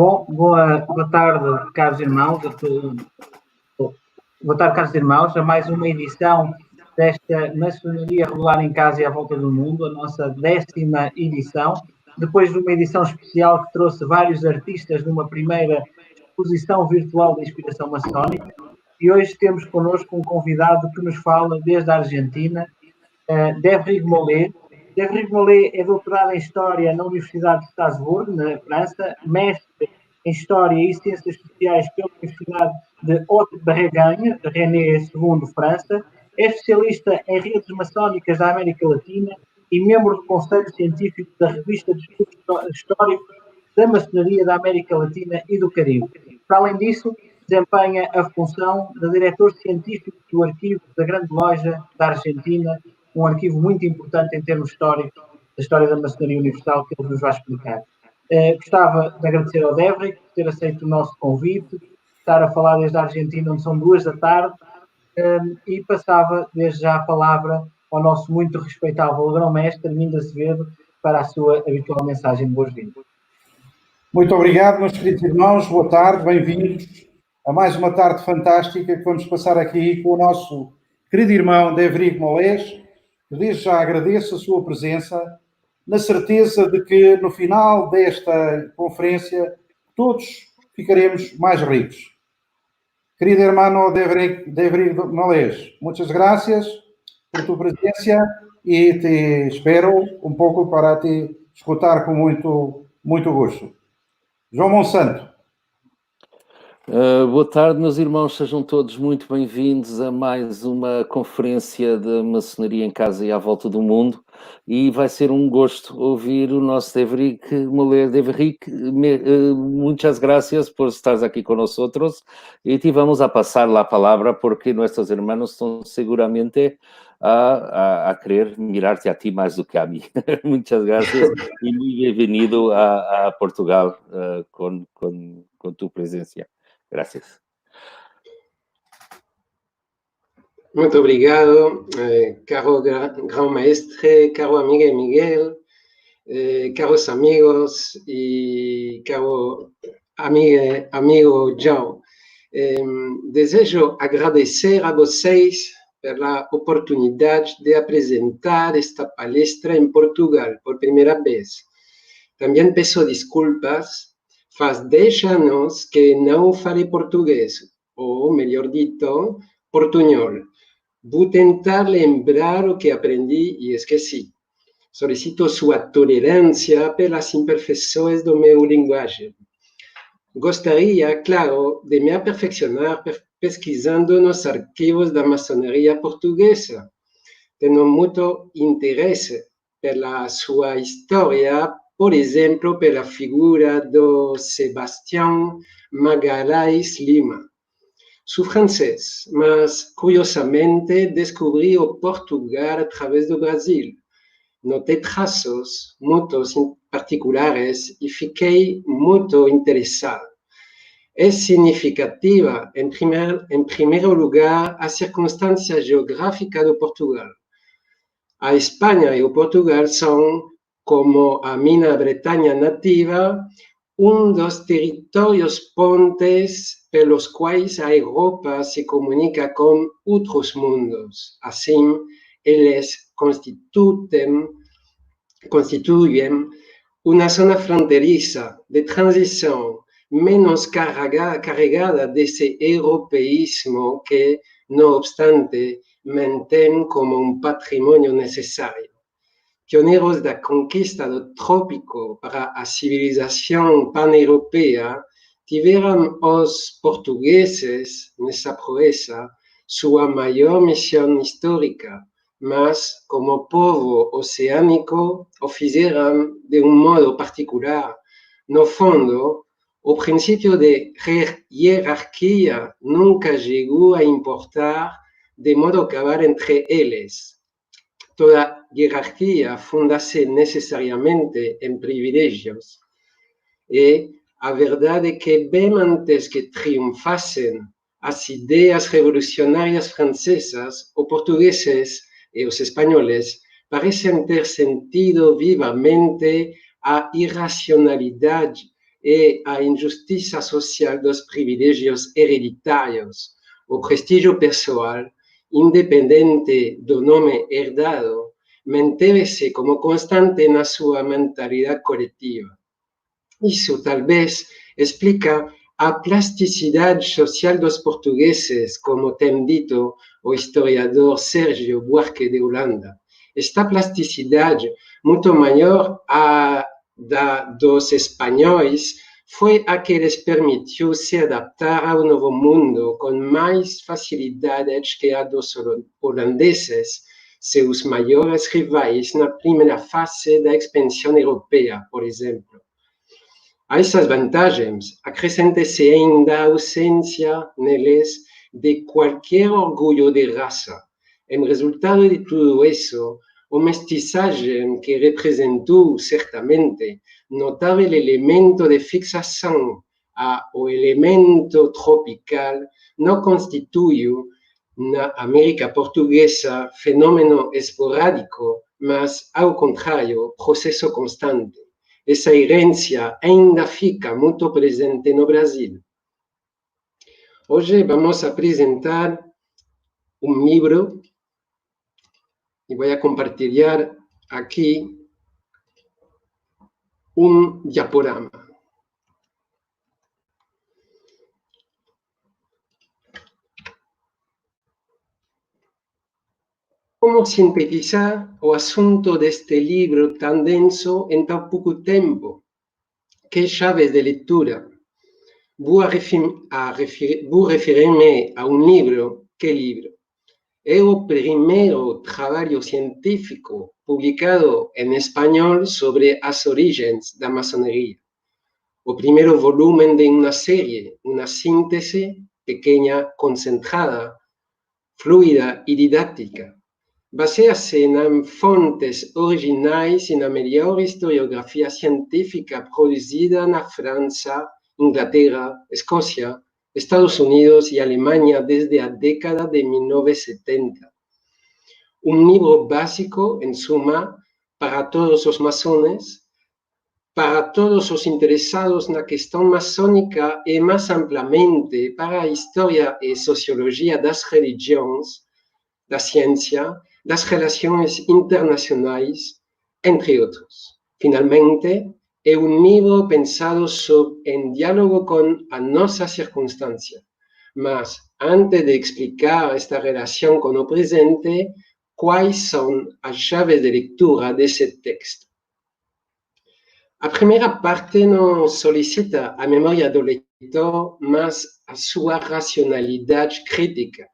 Boa tarde, caros irmãos. Boa tarde, caros irmãos, a mais uma edição desta Maçonaria Regular em Casa e à Volta do Mundo, a nossa 10ª edição, depois de uma edição especial que trouxe vários artistas numa primeira exposição virtual de inspiração maçónica. E hoje temos connosco um convidado que nos fala desde a Argentina, Devrig Mollet. Devrig Mollet é doutorado em História na Universidade de Strasbourg, na França, mestre em História e Ciências Sociais pela Universidade de Haute-Bretagne, René II, França. É especialista em redes maçónicas da América Latina e membro do Conselho Científico da Revista de Estudos Históricos da Maçonaria da América Latina e do Caribe. Para além disso, desempenha a função de diretor científico do Arquivo da Grande Loja da Argentina, um arquivo muito importante em termos históricos da história da Maçonaria Universal, que ele nos vai explicar. Gostava de agradecer ao Devrig por ter aceito o nosso convite, estar a falar desde a Argentina, onde são 2 da tarde, e passava desde já a palavra ao nosso muito respeitável grão-mestre, Armindo Azevedo, para a sua habitual mensagem de boas-vindas. Muito obrigado, meus queridos irmãos, boa tarde, bem-vindos a mais uma tarde fantástica que vamos passar aqui com o nosso querido irmão Devrig Mollet. Desde já agradeço a sua presença, na certeza de que no final desta conferência todos ficaremos mais ricos. Querido hermano Devrig Mollet, muitas gracias por tu presença e te espero um pouco para te escutar com muito gosto. João Monsanto. Boa tarde, meus irmãos, sejam todos muito bem-vindos a mais uma conferência de maçonaria em casa e à volta do mundo, e vai ser um gosto ouvir o nosso Devrig Mollet. Devrig, muchas gracias por estar aqui com nós e te vamos a passar a palavra porque nossos irmãos estão seguramente a querer mirar-te a ti mais do que a mim. Muchas gracias e muito bem-vindo a Portugal com tu presença. Gracias. Muito obrigado, caro grão-mestre, caro amigo Miguel, caros amigos e caro amigo João. Desejo agradecer a vocês pela oportunidade de apresentar esta palestra em Portugal por primeira vez. Também peço desculpas. Faz 10 anos que não falei português, ou melhor dito, portunhol. Vou tentar lembrar o que aprendi e esqueci. Solicito sua tolerância pelas imperfeições do meu linguagem. Gostaria, claro, de me aperfeiçoar pesquisando nos arquivos da maçonaria portuguesa. Tenho muito interesse pela sua história, por exemplo, pela figura do Sebastião Magalhães Lima. Sou francês, mas, curiosamente, descobri o Portugal através do Brasil. Notei traços muito particulares e fiquei muito interessado. É significativa, em primeiro lugar, a circunstância geográfica do Portugal. A Espanha e o Portugal são, como a minha Bretanha nativa, dos territórios pontes pelos quais a Europa se comunica com outros mundos. Assim, eles constituem uma zona fronteiriça de transição menos carregada desse europeísmo que, não obstante, mantém como patrimônio necessário. Pioneiros da conquista do trópico para a civilização pan-europeia, tiveram os portugueses, nessa proeza, sua maior missão histórica, mas, como povo oceânico, o fizeram de modo particular. No fundo, o princípio de hierarquia nunca chegou a importar, de modo a acabar entre eles. Toda hierarquia funda-se necessariamente em privilégios. E a verdade é que, bem antes que triunfassem as ideias revolucionárias francesas, os portugueses e os espanhóis parecem ter sentido vivamente a irracionalidade e a injustiça social dos privilégios hereditários, o prestígio pessoal, independente do nome herdado, manteve-se como constante na sua mentalidade coletiva. Isso talvez explica a plasticidade social dos portugueses, como tem dito o historiador Sérgio Buarque de Holanda. Esta plasticidade, muito maior a da dos espanhóis, foi a que lhes permitiu se adaptar ao novo mundo com mais facilidades que a dos holandeses, seus maiores rivais na primeira fase da expansão europeia, por exemplo. A essas vantagens, acrescenta-se ainda a ausência neles de qualquer orgulho de raça. Em resultado de tudo isso, a mestiçagem que representou certamente notável elemento de fixação ao elemento tropical não constituiu na América Portuguesa fenômeno esporádico, mas, ao contrário, processo constante. Essa herência ainda fica muito presente no Brasil. Hoje vamos apresentar um livro e vou compartilhar aqui um diaporama. Como sintetizar o assunto deste livro tão denso em tão pouco tempo? Que chaves de leitura? Vou referir-me a um livro. Que livro? É o primeiro trabalho científico publicado em espanhol sobre as origens da maçonaria. O primeiro volume de uma série, uma síntese pequena, concentrada, fluida e didática. Baseia-se em fontes originais e na melhor historiografia científica produzida na França, Inglaterra, Escócia, Estados Unidos e Alemanha desde a década de 1970. Um livro básico, em suma, para todos os maçones, para todos os interessados na questão maçônica e, mais amplamente, para a história e sociologia das religiões, da ciência, das relações internacionais, entre outros. Finalmente, é um livro pensado em diálogo com a nossa circunstância. Mas, antes de explicar esta relação com o presente, quais são as chaves de leitura desse texto? A primeira parte não solicita a memória do leitor, mas a sua racionalidade crítica.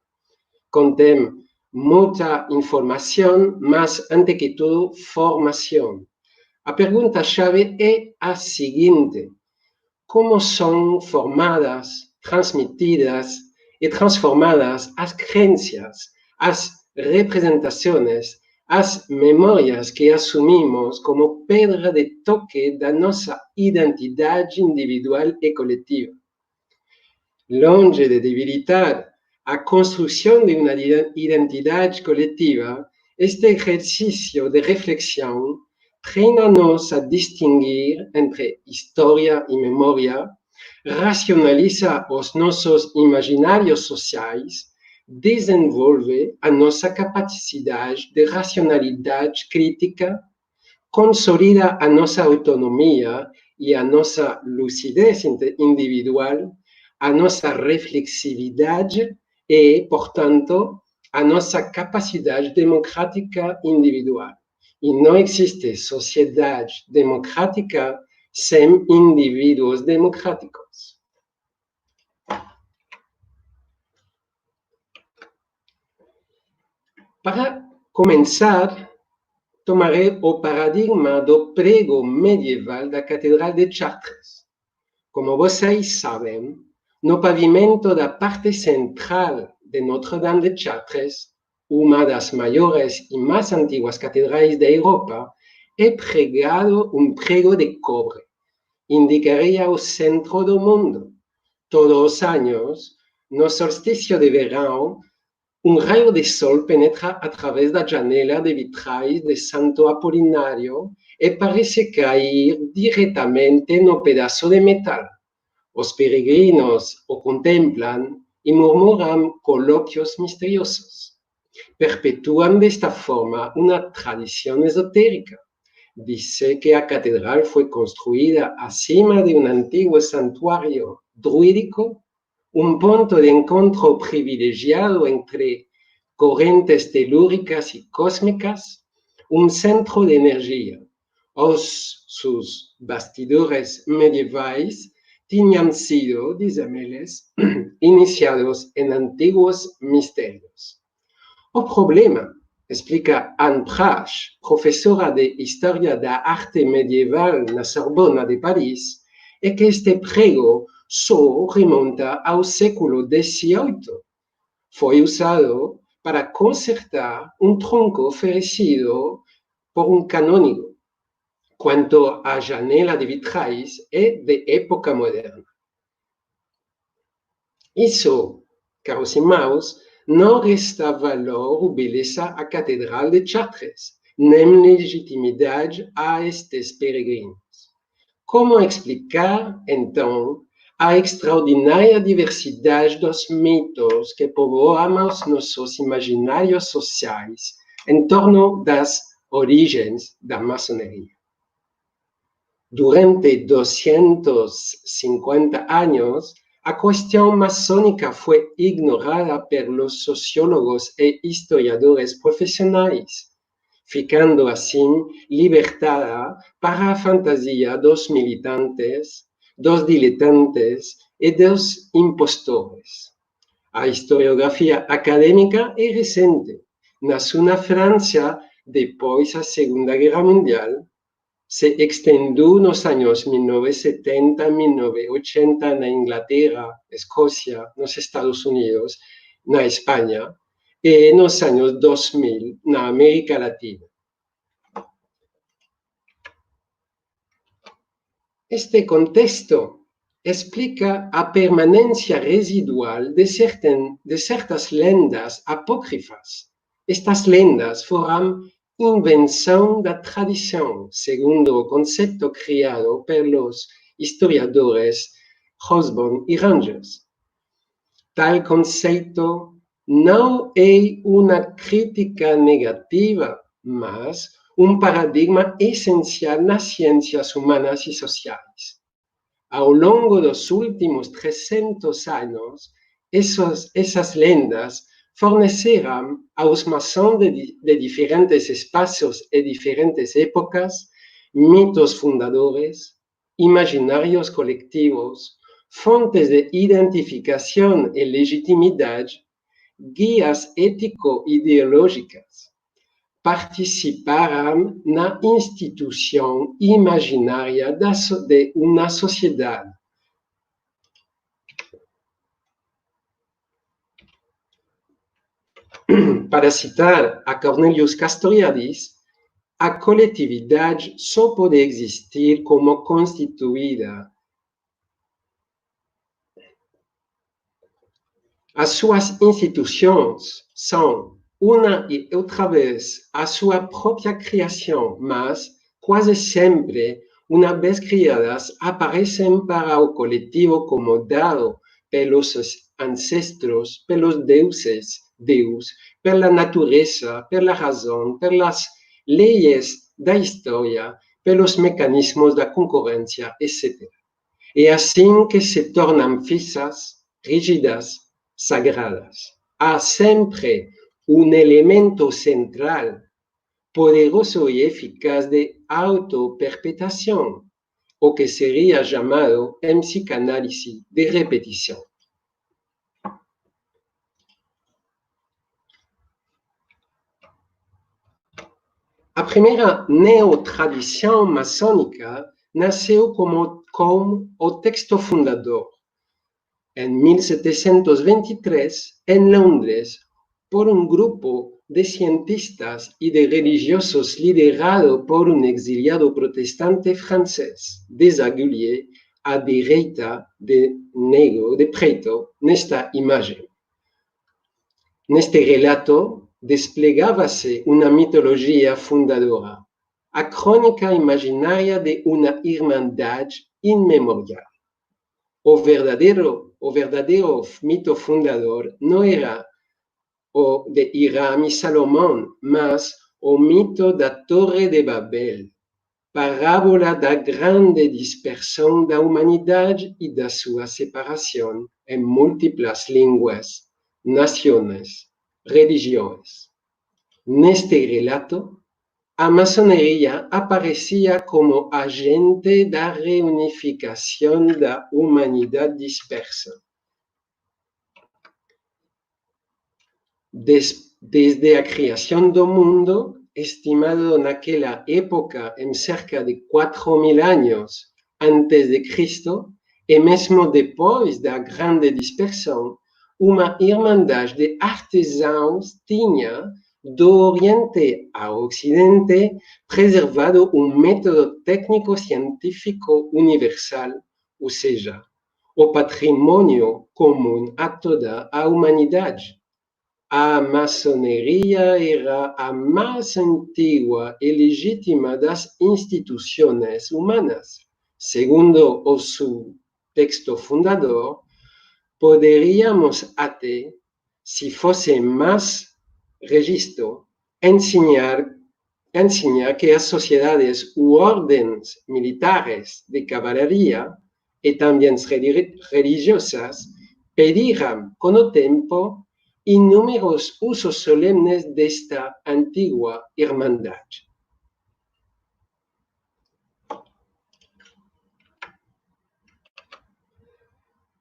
Contém muita informação, mas, ante que tudo, formação. A pergunta-chave é a seguinte: como são formadas, transmitidas e transformadas as crenças, as representações, as memórias que assumimos como pedra de toque da nossa identidade individual e coletiva? Longe de debilitar a construção de uma identidade coletiva, este exercício de reflexão treina-nos a distinguir entre história e memória, racionaliza os nossos imaginários sociais, desenvolve a nossa capacidade de racionalidade crítica, consolida a nossa autonomia e a nossa lucidez individual, a nossa reflexividade e, portanto, a nossa capacidade democrática individual. E não existe sociedade democrática sem indivíduos democráticos. Para começar, tomarei o paradigma do prego medieval da Catedral de Chartres. Como vocês sabem, no pavimento da parte central de Notre-Dame de Chartres, uma das maiores e mais antigas catedrais da Europa, é pregado um prego de cobre. Indicaria o centro do mundo. Todos os anos, no solstício de verão, um raio de sol penetra através da janela de vitrais de Santo Apolinário e parece cair directamente no pedazo de metal. Os peregrinos o contemplan y murmuran coloquios misteriosos. Perpetúan de esta forma una tradición esotérica. Dice que la catedral fue construida encima de un antiguo santuario druídico, un punto de encuentro privilegiado entre corrientes telúricas y cósmicas, un centro de energía. Sus bastidores medievales tenían sido, dizem-eles, iniciados en antiguos misterios. O problema, explica Anne Prache, professora de Historia da Arte Medieval na Sorbona de París, é que este prego só remonta ao século XVIII. Foi usado para consertar um tronco oferecido por um canônigo. Quanto à janela de vitrais, é de época moderna. Isso, caros irmãos, não resta valor ou beleza à Catedral de Chartres, nem legitimidade a estes peregrinos. Como explicar, então, a extraordinária diversidade dos mitos que povoam os nossos imaginários sociais em torno das origens da maçonaria? Durante 250 anos, a questão maçônica foi ignorada pelos sociólogos e historiadores profissionais, ficando assim libertada para a fantasia dos militantes, dos diletantes e dos impostores. A historiografia acadêmica é recente. Nasceu na França depois da Segunda Guerra Mundial, se extendiu nos anos 1970, 1980 na Inglaterra, Escócia, nos Estados Unidos, na Espanha, e nos anos 2000 na América Latina. Este contexto explica a permanência residual de certas lendas apócrifas. Estas lendas foram invenção da tradição, segundo o conceito criado pelos historiadores Hobsbawm e Rangers. Tal conceito não é uma crítica negativa, mas um paradigma essencial nas ciências humanas e sociais. Ao longo dos últimos 300 anos, essas lendas forneceram aos maçons de diferentes espaços e diferentes épocas mitos fundadores, imaginários coletivos, fontes de identificação e legitimidade, guias ético-ideológicas. Participaram na instituição imaginária de uma sociedade. Para citar a Cornelius Castoriadis, a coletividade só pode existir como constituída. As suas instituições são, uma e outra vez, a sua própria criação, mas, quase sempre, uma vez criadas, aparecem para o coletivo como dado pelos ancestros, pelos deuses, Deus, pela natureza, pela razão, pelas leis da história, pelos mecanismos da concorrência, etc. É assim que se tornam fixas, rígidas, sagradas. Há sempre um elemento central, poderoso e eficaz de auto-perpetuação, o que seria chamado em psicanálise de repetição. A primeira neotradição maçônica nasceu com o texto fundador, em 1723, em Londres, por um grupo de cientistas e de religiosos liderado por um exiliado protestante francês, Desaguliers, à direita de negro, de preto, nesta imagem. Neste relato, desplegava-se uma mitologia fundadora. a crônica imaginária de uma irmandade inmemorial. O verdadeiro mito fundador não era o de Hiram e Salomão, mas o mito da Torre de Babel, parábola da grande dispersão da humanidade e da sua separação em múltiplas línguas, nações, religiões. Neste relato, a maçonaria aparecia como agente da reunificação da humanidade dispersa. Desde a criação do mundo, estimado naquela época em cerca de 4.000 anos antes de Cristo, e mesmo depois da grande dispersão, uma irmandade de artesãos tinha, do Oriente ao Ocidente, preservado um método técnico-científico universal, ou seja, o patrimônio comum a toda a humanidade. A maçonaria era a mais antiga e legítima das instituições humanas. Segundo o seu texto fundador, poderíamos até, se fosse mais registro, ensinar que as sociedades ou ordens militares de cavalaria e também religiosas pediram, com o tempo, inúmeros usos solenes desta antiga irmandade.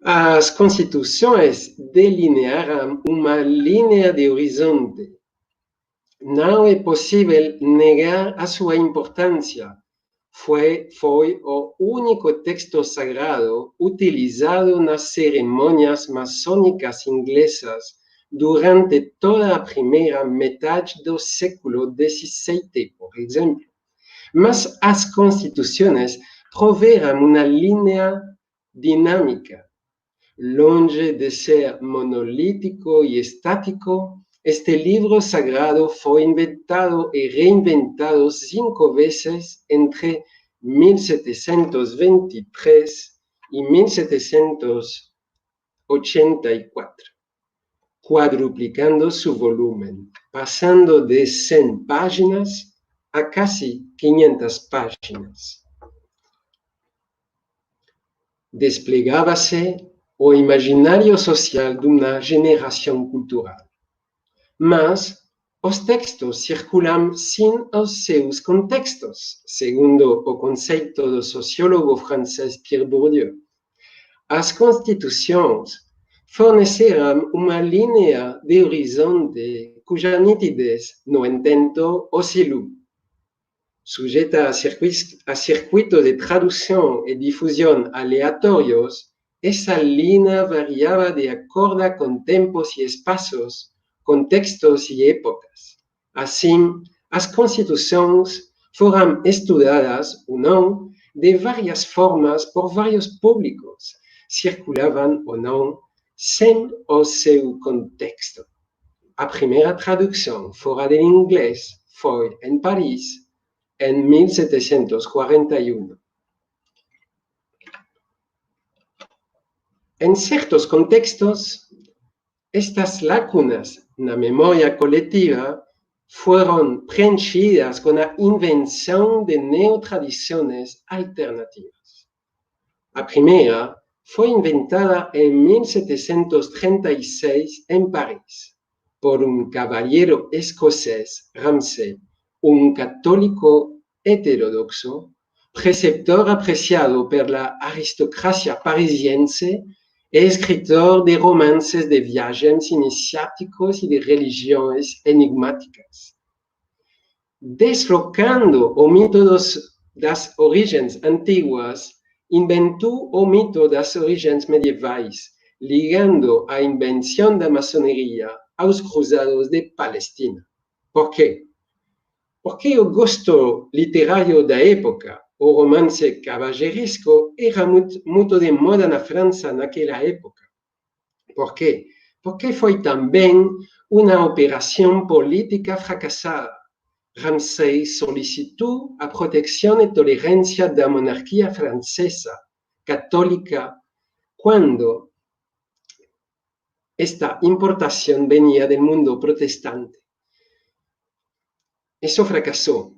As constituições delinearam uma linha de horizonte. Não é possível negar a sua importância. Foi o único texto sagrado utilizado nas cerimônias maçônicas inglesas durante toda a primeira metade do século XVII, por exemplo. Mas as constituições proveram uma linha dinâmica. Longe de ser monolítico e estático, este livro sagrado foi inventado e reinventado 5 vezes entre 1723 e 1784, quadruplicando seu volume, passando de 100 páginas a quase 500 páginas. Desplegava-se o imaginário social de uma geração cultural. Mas os textos circulam sem os seus contextos, segundo o conceito do sociólogo francês Pierre Bourdieu. As constituições forneceram uma linha de horizonte cuja nitidez, no entanto, oscilou. Sujeita a circuitos de tradução e difusão aleatórios, essa linha variava de acordo com tempos e espaços, contextos e épocas. Assim, as constituições foram estudadas ou não de várias formas por vários públicos, circulavam ou não sem o seu contexto. A primeira tradução fora do inglês foi em Paris, em 1741. Em certos contextos, estas lacunas na memória coletiva foram preenchidas com a invenção de neotradições alternativas. A primeira foi inventada em 1736 em Paris, por um cavalheiro escocês, Ramsay, um católico heterodoxo, preceptor apreciado pela aristocracia parisiense e escritor de romances de viagens iniciáticos e de religiões enigmáticas. Deslocando o mito das origens antiguas, inventou o mito das origens medievais, ligando a invenção da maçonaria aos cruzados de Palestina. Por quê? Porque o gosto literário da época, o romance cavalheiresco, era muito de moda na França naquela época. Por quê? Porque foi também uma operação política fracassada. Ramsay solicitó a protección y tolerancia de la monarquía francesa católica cuando esta importación venía del mundo protestante. Eso fracasó.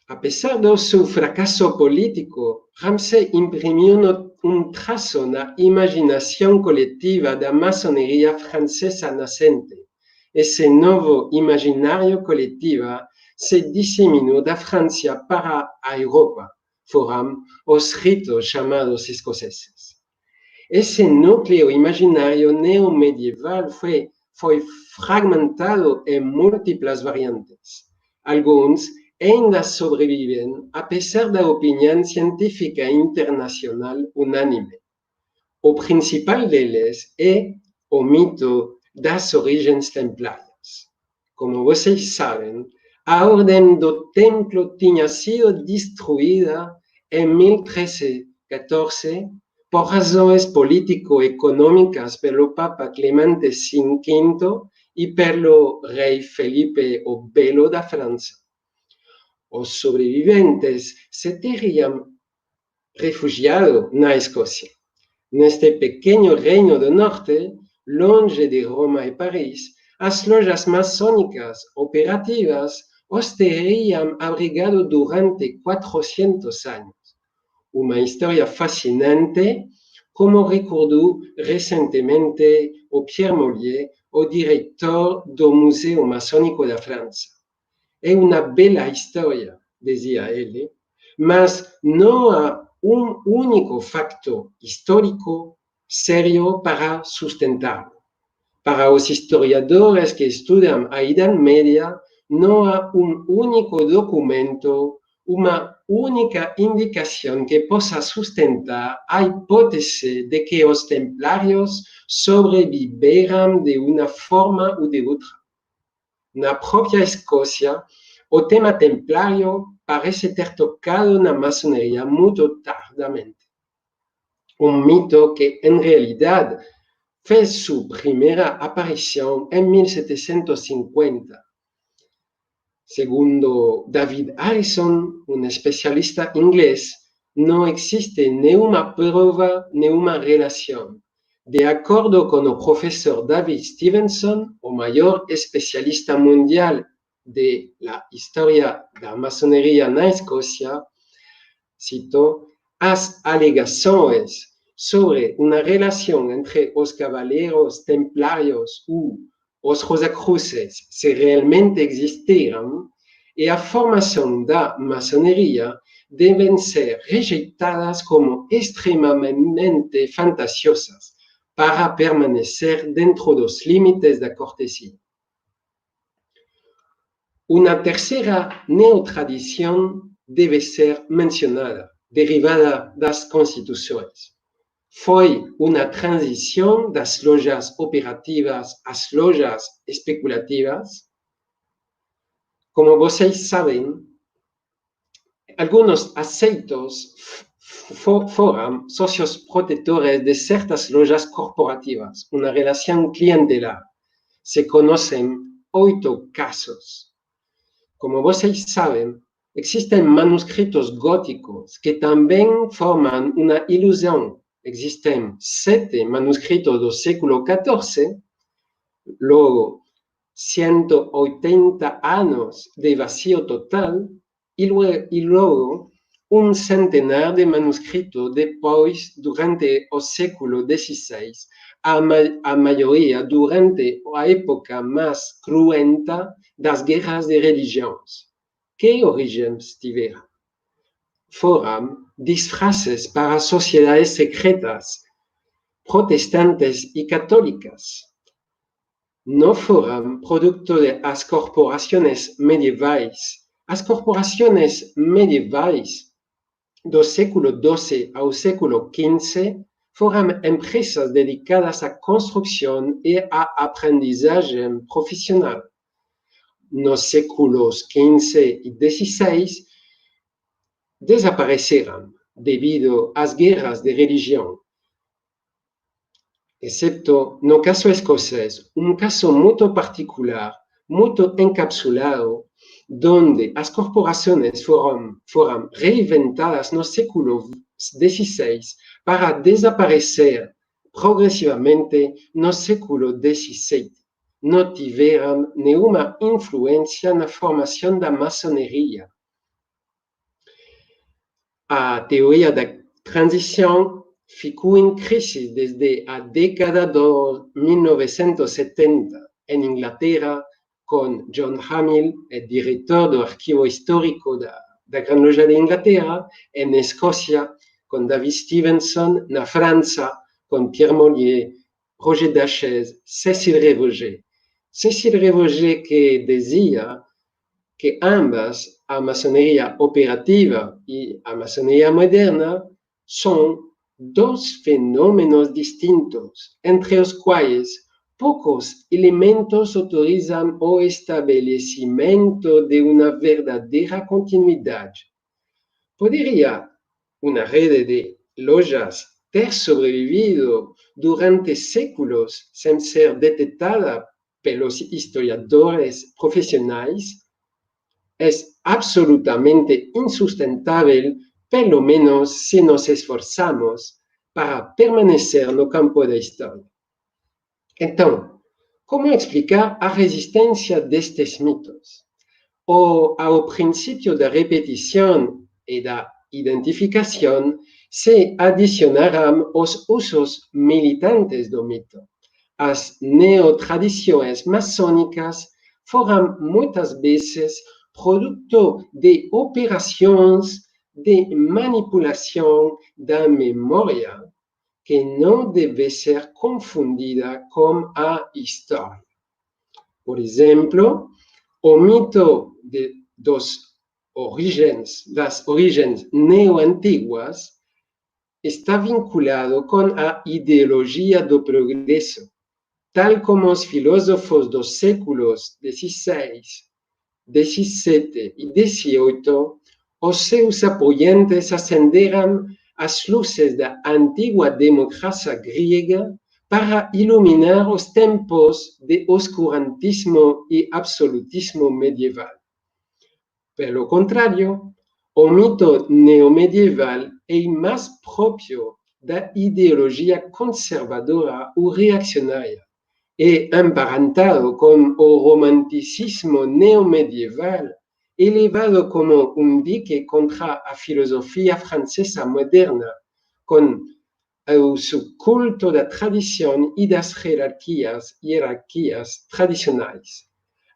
A pesar de su fracaso político, Ramsay imprimió un trazo en la imaginación colectiva de la masonería francesa nascente. Ese nuevo imaginario colectivo se diseminó de Francia para Europa, foram os ritos llamados escoceses. Ese núcleo imaginario neomedieval fue fragmentado en múltiples variantes. Algunos ainda sobreviven a pesar de la opinión científica internacional unánime. O principal deles é o mito das origens templarias. Como vocês sabem, a ordem do templo tinha sido destruída em 1314 por razões político-econômicas pelo Papa Clemente V e pelo rei Felipe o Belo da França. Os sobreviventes se teriam refugiado na Escócia. Neste pequeno reino do norte, longe de Roma e Paris, as lojas maçônicas operativas os teriam abrigado durante 400 anos. Uma história fascinante, como recordou recentemente o Pierre Mollier, o diretor do Museu Maçônico da França. É uma bela história, dizia ele, mas não há único facto histórico sério para sustentá-lo. Para os historiadores que estudam a Idade Média, não há único documento, uma única indicação que possa sustentar a hipótese de que os templários sobreviveram de uma forma ou de outra. Na própria Escócia, o tema templário parece ter tocado na maçonaria muito tardamente. Um mito que, em realidade, fez sua primeira aparição em 1750. Segundo David Harrison, um especialista inglês, não existe nenhuma prova, nenhuma relação. De acordo com o professor David Stevenson, o maior especialista mundial de la história da maçonaria na Escócia, cito, as alegações sobre uma relação entre os cavaleiros templários ou os Rosacruces, se realmente existiram, e a formação da maçonaria devem ser rejeitadas como extremamente fantasiosas para permanecer dentro dos limites da cortesia. Uma terceira neotradição deve ser mencionada, derivada das constituições. Foi uma transição das lojas operativas às lojas especulativas. Como vocês sabem, alguns aceitos foram sócios protetores de certas lojas corporativas, uma relação clientelar. Se conhecem 8 casos. Como vocês sabem, existem manuscritos góticos que também formam uma ilusão. Existem 7 manuscritos do século XIV, logo 180 anos de vazio total, e logo um centenar de manuscritos depois, durante o século XVI, a maioria durante a época mais cruenta das guerras de religiões. Que origens tiveram? Foram disfraces para sociedades secretas, protestantes e católicas. Não foram produto das corporações medievais. As corporações medievais do século XII ao século XV foram empresas dedicadas à construção e à aprendizagem profissional. Nos séculos XV e XVI, desapareceram devido às guerras de religião, exceto no caso escocês, um caso muito particular, muito encapsulado, donde as corporações foram reinventadas no século XVI para desaparecer progressivamente no século XVII. Não tiveram nenhuma influência na formação da maçonaria. A teoria da transição ficou em crise desde a década de 1970 em Inglaterra, com John Hamill, diretor do Arquivo Histórico da Gran Loja de Inglaterra, em Escócia, com David Stevenson, na França, com Pierre Mollier, Roger Dachès, Cécile Revoget. Cécile Revoget que dizia que ambas, a maçonaria operativa e a maçonaria moderna, são dois fenômenos distintos, entre os quais poucos elementos autorizam o estabelecimento de uma verdadeira continuidade. Poderia uma rede de lojas ter sobrevivido durante séculos sem ser detectada pelos historiadores profissionais? É absolutamente insustentável, pelo menos se nos esforçamos para permanecer no campo da história. Então, como explicar a resistência destes mitos? Ao princípio da repetição e da identificação se adicionarão os usos militantes do mito. As neotradições maçônicas foram muitas vezes produto de operações de manipulação da memória que não deve ser confundida com a história. Por exemplo, o mito das origens neo-antiguas está vinculado com a ideologia do progresso, tal como os filósofos dos séculos XVI, XVII e XVIII, os seus apoiantes acenderam as luzes da antiga democracia grega para iluminar os tempos de oscurantismo e absolutismo medieval. Pelo contrário, o mito neomedieval é mais próprio da ideologia conservadora ou reaccionária. É emparentado com o romanticismo neomedieval, elevado como um dique contra a filosofia francesa moderna, com o seu culto da tradição e das hierarquias tradicionais.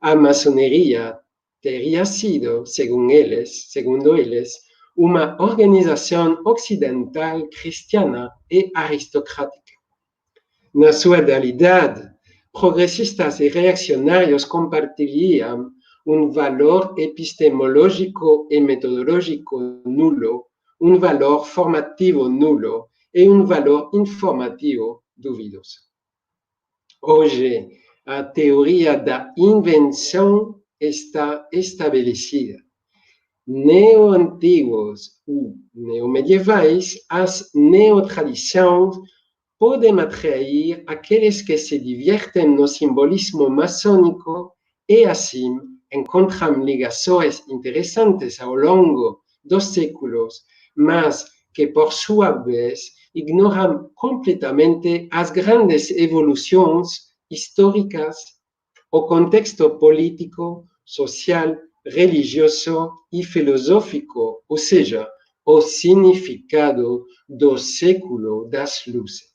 A maçonaria teria sido, segundo eles, uma organização ocidental cristiana e aristocrática. Na sua realidade, progressistas e reaccionários compartilham valor epistemológico e metodológico nulo, valor formativo nulo e valor informativo duvidoso. Hoje, a teoria da invenção está estabelecida. Neo-antigos ou neomedievais, as neotradições podem atrair aqueles que se divertem no simbolismo maçônico e, assim, encontram ligações interessantes ao longo dos séculos, mas que, por sua vez, ignoram completamente as grandes evoluções históricas, o contexto político, social, religioso e filosófico, ou seja, o significado do século das luzes.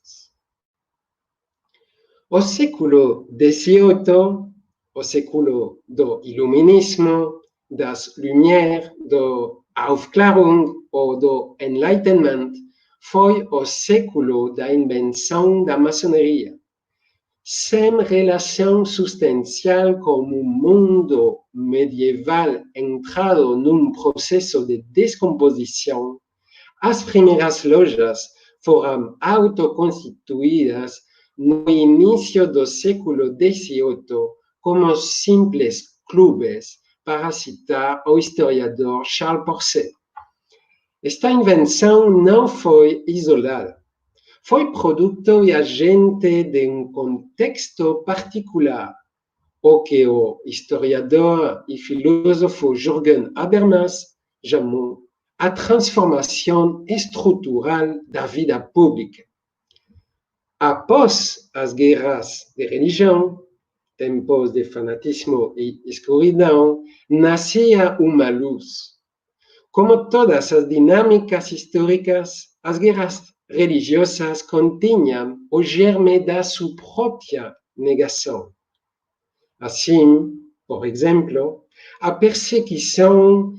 O século XVIII, o século do iluminismo, das Lumières, do Aufklärung ou do Enlightenment, foi o século da invenção da maçonaria. Sem relação substancial com o mundo medieval entrado num processo de descomposição, as primeiras lojas foram autoconstituídas no início do século XVIII como simples clubes, para citar o historiador Charles Porset. Esta invenção não foi isolada. Foi produto e agente de um contexto particular, o que o historiador e filósofo Jürgen Habermas chamou a transformação estrutural da vida pública. Após as guerras de religião, tempos de fanatismo e escuridão, nascia uma luz. Como todas as dinâmicas históricas, as guerras religiosas continham o germe da sua própria negação. Assim, por exemplo, a perseguição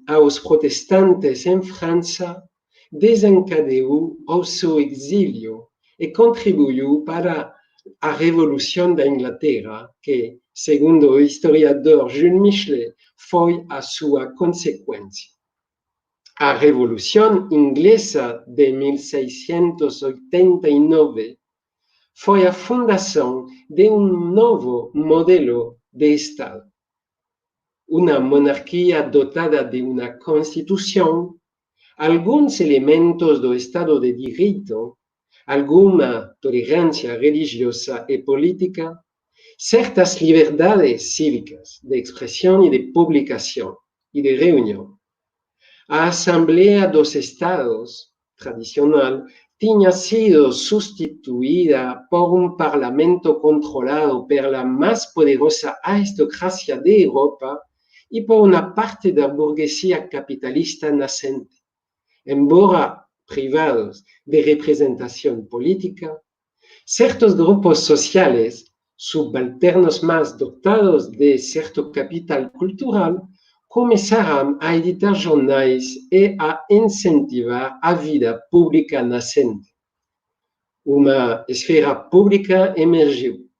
aos protestantes em França desencadeou o seu exílio e contribuiu para a Revolução da Inglaterra, que, segundo o historiador Jules Michelet, foi a sua consequência. A Revolução Inglesa de 1689 foi a fundação de novo modelo de Estado. Uma monarquia dotada de uma Constituição, alguns elementos do Estado de Direito, alguma tolerância religiosa e política, certas liberdades cívicas de expressão e de publicação e de reunião. A Assembleia dos Estados, tradicional, tinha sido substituída por parlamento controlado pela mais poderosa aristocracia da Europa e por uma parte da burguesia capitalista nascente. Embora privados de representação política, certos grupos sociais, subalternos mais dotados de certo capital cultural, começaram a editar jornais e a incentivar a vida pública nascente. Uma esfera pública emergiu.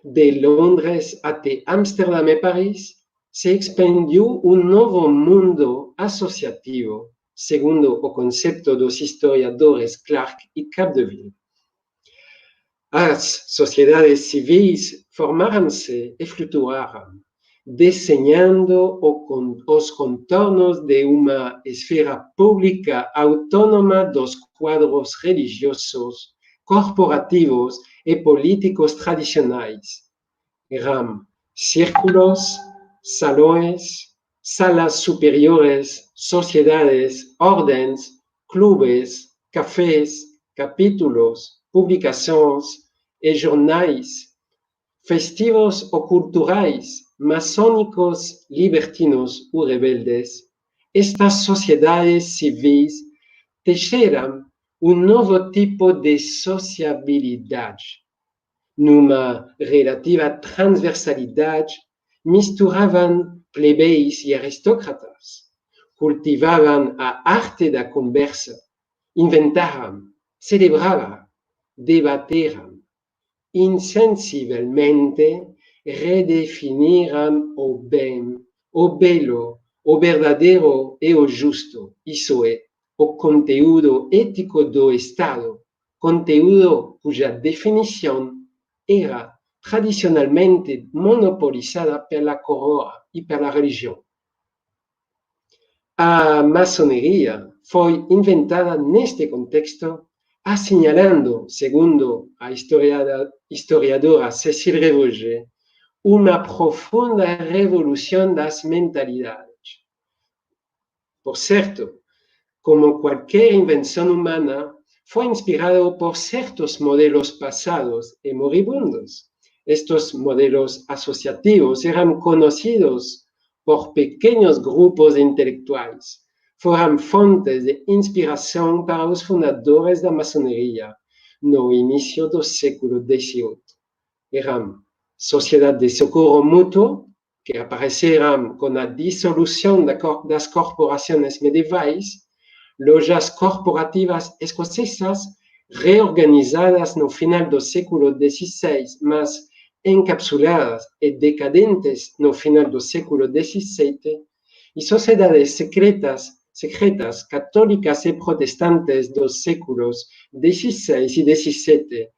De Londres até Amsterdã e Paris, se expandiu novo mundo associativo, segundo o conceito dos historiadores Clark e Capdeville. As sociedades civis formaram-se e flutuaram, desenhando os contornos de uma esfera pública autônoma dos quadros religiosos, corporativos e políticos tradicionais. Eram círculos, salões, salas superiores, sociedades, ordens, clubes, cafés, capítulos, publicações e jornais, festivos ou culturais, maçônicos, libertinos ou rebeldes. Estas sociedades civis teceram novo tipo de sociabilidade. Numa relativa transversalidade, misturavam plebeios e aristócratas, cultivavam a arte da conversa, inventaram, celebravam, debateram, insensivelmente redefiniram o bem, o belo, o verdadeiro e o justo, isso é, o conteúdo ético do Estado, conteúdo cuja definição era tradicionalmente monopolizada pela coroa e pela religião. A maçonaria foi inventada neste contexto, assinalando, segundo a historiadora Cécile Revoget, uma profunda revolução das mentalidades. Por certo, como qualquer invenção humana, foi inspirado por certos modelos passados e moribundos. Estes modelos associativos eram conhecidos por pequenos grupos intelectuais. Foram fontes de inspiração para os fundadores da maçonaria no início do século XVIII. Eram sociedades de socorro mútuo, que apareceram com a dissolução das corporações medievais, lojas corporativas escocesas reorganizadas no final do século XVI, mas encapsuladas e decadentes no final do século XVII, e sociedades secretas católicas e protestantes dos séculos XVI e XVII,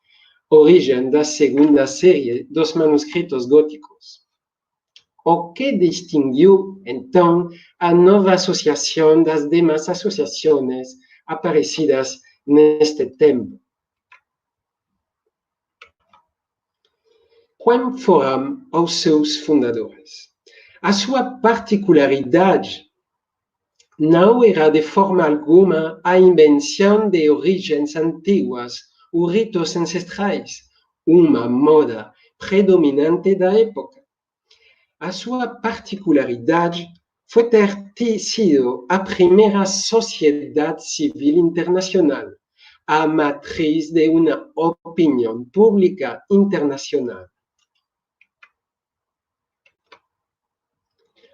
origem da segunda série dos manuscritos góticos. O que distinguiu, então, a nova associação das demais associações aparecidas neste tempo? quem foram os seus fundadores. A sua particularidade não era de forma alguma a invenção de origens antiguas ou ritos ancestrais, uma moda predominante da época. A sua particularidade foi ter sido a primeira sociedade civil internacional, a matriz de uma opinião pública internacional.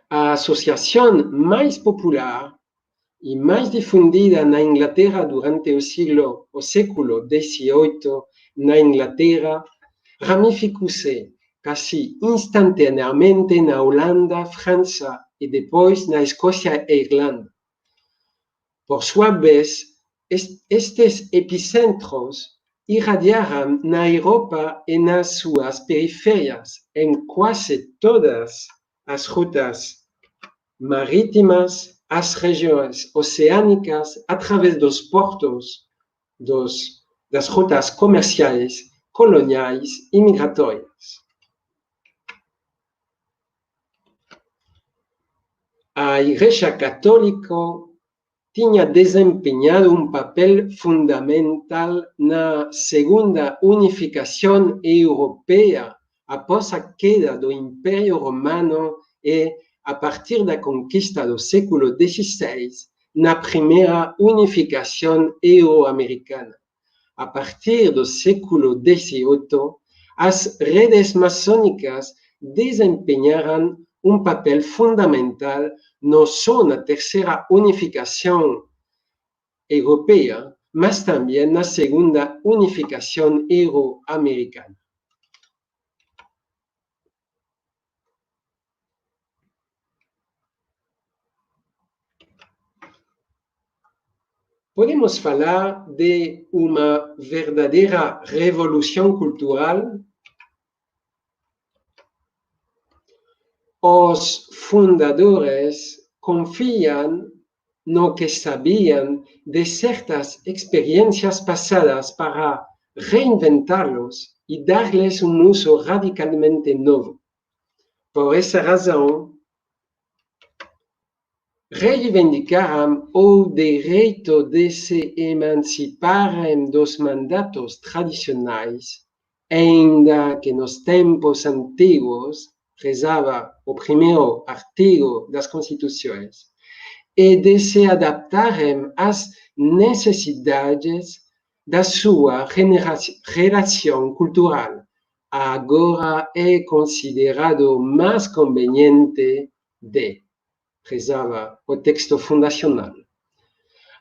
A associação mais popular e mais difundida na Inglaterra durante o século XVIII, na Inglaterra, ramificou-se quase instantaneamente na Holanda, França e depois na Escócia e Irlanda. Por sua vez, estes epicentros irradiaram na Europa e nas suas periferias, em quase todas as rutas marítimas, as regiões oceânicas, através dos portos, das rutas comerciais, coloniais e migratórias. A Igreja Católica tinha desempenhado um papel fundamental na segunda unificação europeia após a queda do Império Romano e, a partir da conquista do século XVI, na primeira unificação euro-americana. A partir do século XVIII, as redes maçônicas desempenharam um papel fundamental não só na terceira unificação europeia, mas também na segunda unificação euro-americana. Podemos falar de uma verdadeira revolução cultural? Os fundadores confiam no que sabiam de certas experiências passadas para reinventá-los e dar-lhes um uso radicalmente novo. Por essa razão, reivindicaram o direito de se emanciparem dos mandatos tradicionais, ainda que nos tempos antigos, rezava o primeiro artigo das Constituições, e de se adaptarem às necessidades da sua geração cultural. Agora é considerado mais conveniente de, rezava o texto fundacional.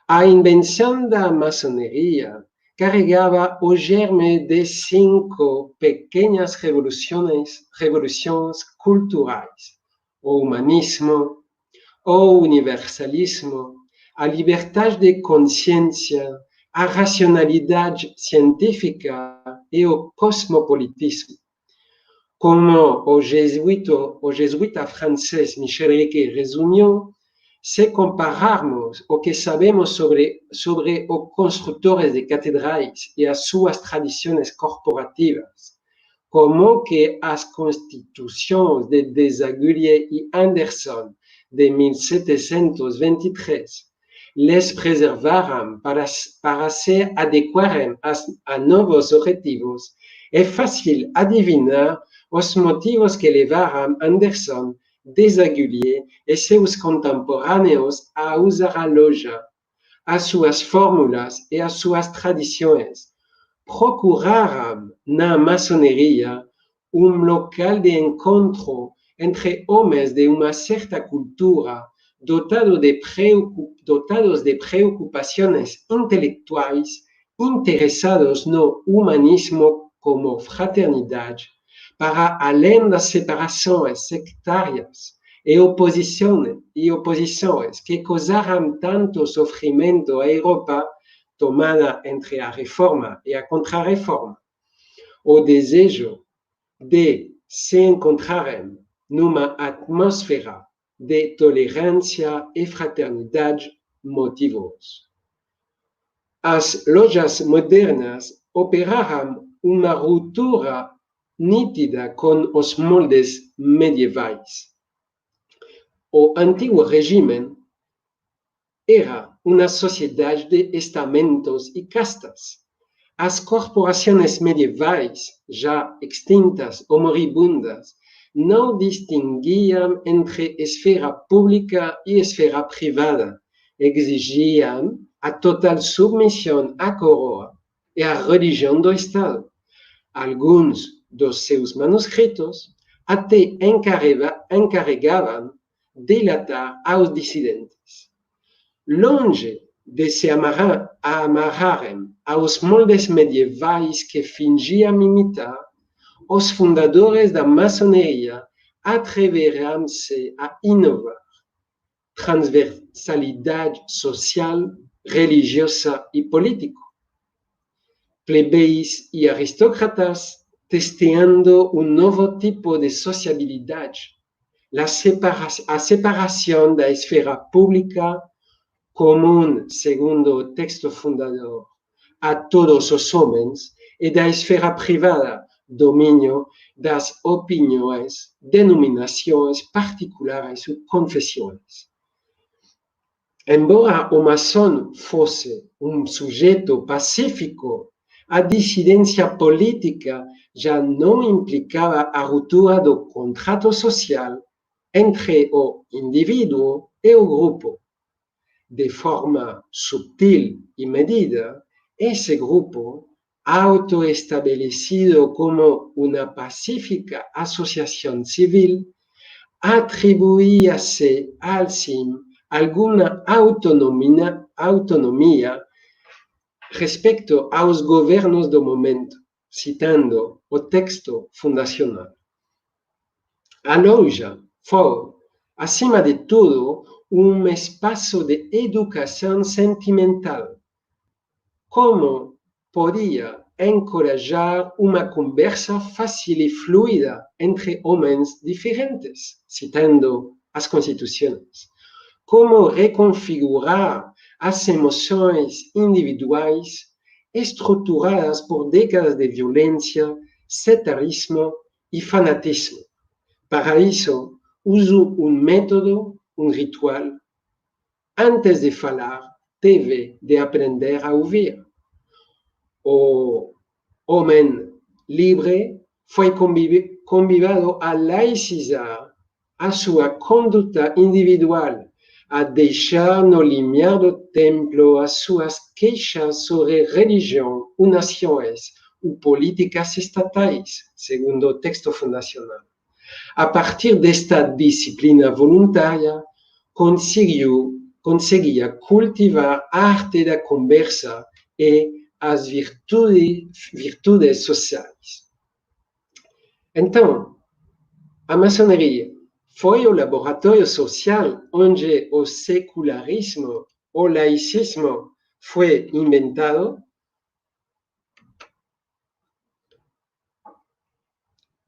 A invenção da maçonaria carregava o germe de 5 pequenas revoluções culturais: o humanismo, o universalismo, a liberdade de consciência, a racionalidade científica e o cosmopolitismo. Como o jesuíta francês Michel Riquet resumiu, se compararmos o que sabemos sobre os construtores de catedrais e as suas tradições corporativas, como que as constituições de Desaguliers e Anderson de 1723 les preservaram para se adequarem a novos objetivos, é fácil adivinhar os motivos que levaram Anderson, Desaguliers e seus contemporâneos a usar a loja, as suas fórmulas e as suas tradições. Procuraram na maçonaria um local de encontro entre homens de uma certa cultura, dotados de preocupações intelectuais, interessados no humanismo como fraternidade, para além das separações sectárias e oposições que causaram tanto sofrimento à Europa, tomada entre a reforma e a contra-reforma. O desejo de se encontrarem numa atmosfera de tolerância e fraternidade motivou-os. As lojas modernas operaram uma ruptura nítida com os moldes medievais. O antigo regime era uma sociedade de estamentos e castas. As corporações medievais, já extintas ou moribundas, não distinguiam entre esfera pública e esfera privada. Exigiam a total submissão à coroa e à religião do Estado. Alguns dos seus manuscritos até encarregavam delatar aos dissidentes. Longe de se amarrarem aos moldes medievais que fingiam imitar, os fundadores da maçonaria atreveram-se a inovar transversalidade social, religiosa e política. Plebeios e aristocratas testeando um novo tipo de sociabilidade, a separação da esfera pública, comum, segundo o texto fundador, a todos os homens, e da esfera privada, domínio das opiniões, denominações particulares ou confissões. Embora o maçom fosse um sujeito pacífico, a dissidência política já não implicava a ruptura do contrato social entre o indivíduo e o grupo. De forma sutil e medida, esse grupo, autoestabelecido como uma pacífica associação civil, atribuía-se al sim alguma autonomia respecto aos governos do momento, citando o texto fundacional. A loja foi, acima de tudo, um espaço de educação sentimental. Como podia encorajar uma conversa fácil e fluida entre homens diferentes, citando as constituições? Como reconfigurar as emoções individuais estruturadas por décadas de violência, setarismo e fanatismo? Para isso, uso um método, um ritual. Antes de falar, teve de aprender a ouvir. O homem livre foi convidado a laicizar a sua conduta individual, a deixar no limiar do templo as suas queixas sobre religião ou nações ou políticas estatais, segundo o texto fundacional. A partir desta disciplina voluntária, conseguia cultivar a arte da conversa e as virtudes sociais. Então, a maçonaria foi o laboratório social onde o secularismo, o laicismo foi inventado.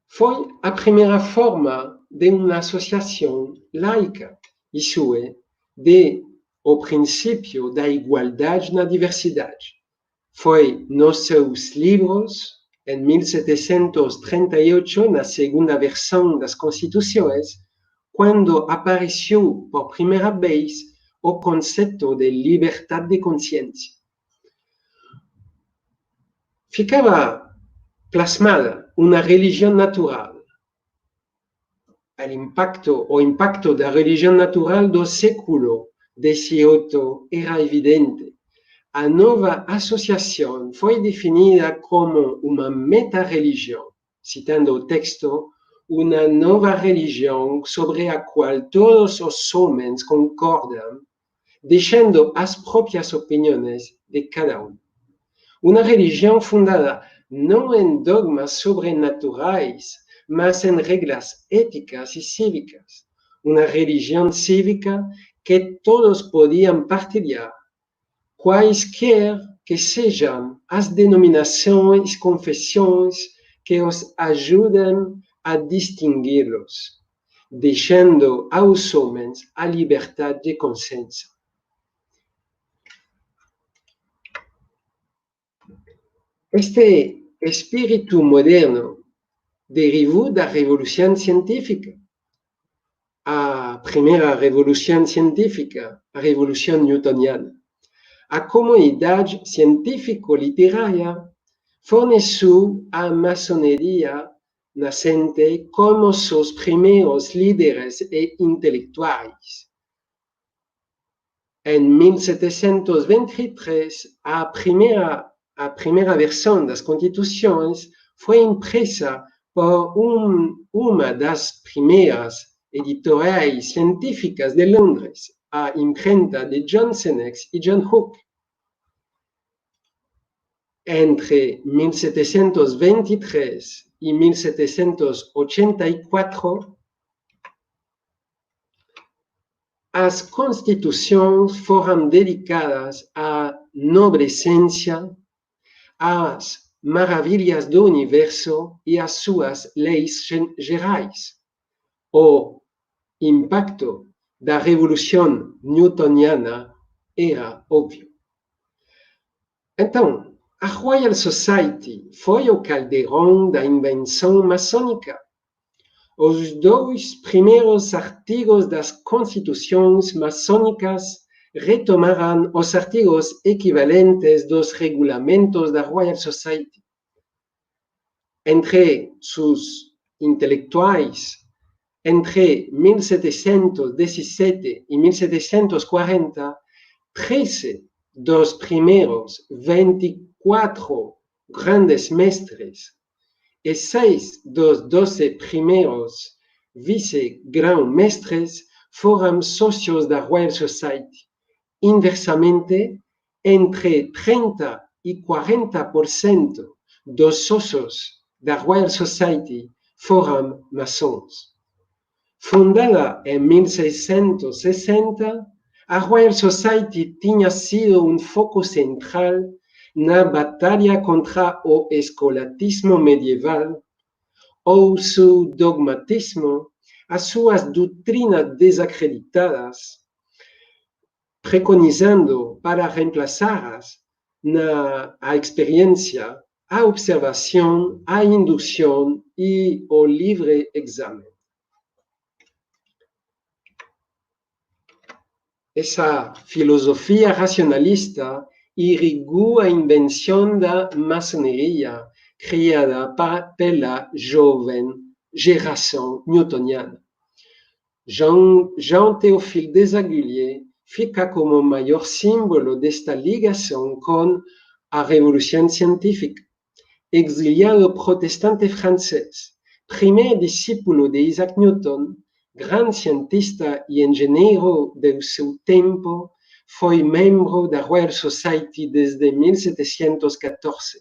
Foi a primeira forma de uma associação laica, isso é, o princípio da igualdade na diversidade. Foi nos seus livros, em 1738, na segunda versão das Constituições, quando apareceu por primeira vez o conceito de liberdade de consciência. Ficava plasmada uma religião natural. O impacto da religião natural do século XVIII era evidente. A nova associação foi definida como uma meta-religião, citando o texto, uma nova religião sobre a qual todos os homens concordam, deixando as próprias opiniões de cada um. Uma religião fundada não em dogmas sobrenaturais, mas em regras éticas e cívicas. Uma religião cívica que todos podiam partilhar, quaisquer que sejam as denominações e confissões que os ajudem a distingui-los, deixando aos homens a liberdade de consciência. Este espírito moderno derivou da Revolução Científica. A primeira revolução científica, a Revolução Newtoniana. A comunidade científico-literária forneceu à maçonaria nascente como seus primeiros líderes e intelectuais. Em 1723, a primeira versão das Constituições foi impressa por uma das primeiras editoriais científicas de Londres, a imprenta de John Senex e John Hooke. Entre 1723 e 1784, as constituições foram dedicadas à nobreciência, às maravilhas do universo e às suas leis gerais. O impacto da Revolução Newtoniana era óbvio. Então, a Royal Society foi o caldeirão da invenção maçônica. Os dois primeiros artigos das constituições maçônicas retomaram os artigos equivalentes dos regulamentos da Royal Society. Entre seus intelectuais, entre 1717 e 1740, 13 dos primeiros 24 grandes mestres e 6 dos 12 primeiros vice-grão-mestres foram sócios da Royal Society. Inversamente, entre 30 e 40% dos sócios da Royal Society foram maçons. Fundada em 1660, a Royal Society tinha sido foco central na batalha contra o escolatismo medieval, ou seu dogmatismo, as suas doutrinas desacreditadas, preconizando para reemplazá-las a experiência, a observação, a indução e o livre exame. Essa filosofia racionalista irrigou a invenção da maçonaria criada pela jovem geração newtoniana. Jean Théophile Desaguliers fica como o maior símbolo desta ligação com a Revolução Científica. Exiliado protestante francês, primeiro discípulo de Isaac Newton, grande cientista e engenheiro do seu tempo, foi membro da Royal Society desde 1714.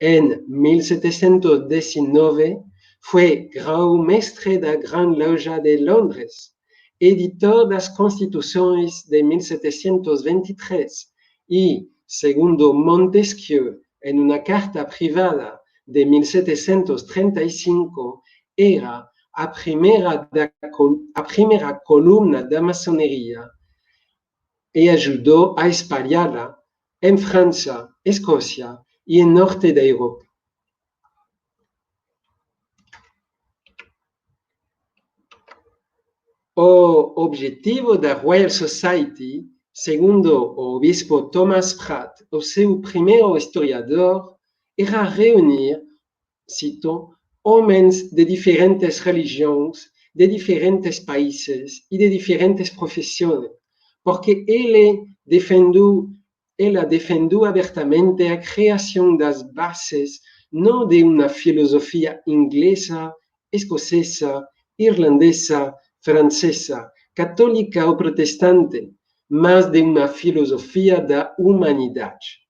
Em 1719, foi grão-mestre da Grande Loja de Londres, editor das Constituições de 1723 e, segundo Montesquieu, em uma carta privada de 1735, era a primeira coluna da maçonaria e ajudou a espalhá-la em França, Escócia e no norte da Europa. O objetivo da Royal Society, segundo o bispo Thomas Pratt, o seu primeiro historiador, era reunir, cito, homens de diferentes religiões, de diferentes países e de diferentes profissões, porque ela defendeu abertamente a criação das bases não de uma filosofia inglesa, escocesa, irlandesa, francesa, católica ou protestante, mas de uma filosofia da humanidade.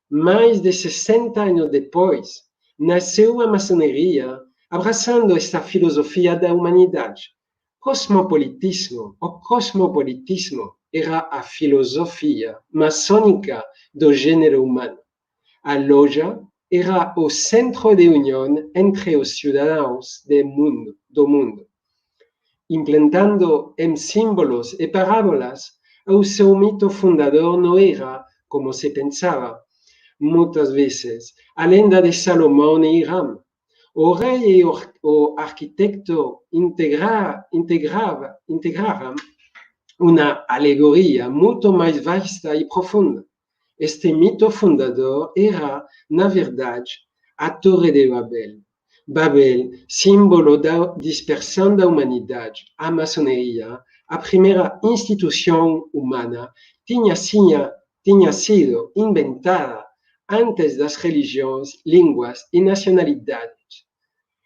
Mais de 60 anos depois, nasceu a maçonaria abraçando esta filosofia da humanidade. O cosmopolitismo era a filosofia maçônica do gênero humano. A loja era o centro de união entre os cidadãos do mundo. Implantando em símbolos e parábolas, o seu mito fundador não era, como se pensava, muitas vezes, a lenda de Salomão e Hiram. O rei e o arquitecto integraram uma alegoria muito mais vasta e profunda. Este mito fundador era, na verdade, a Torre de Babel. Babel, símbolo da dispersão da humanidade, a maçonaria, a primeira instituição humana, tinha sido inventada antes das religiões, línguas e nacionalidades.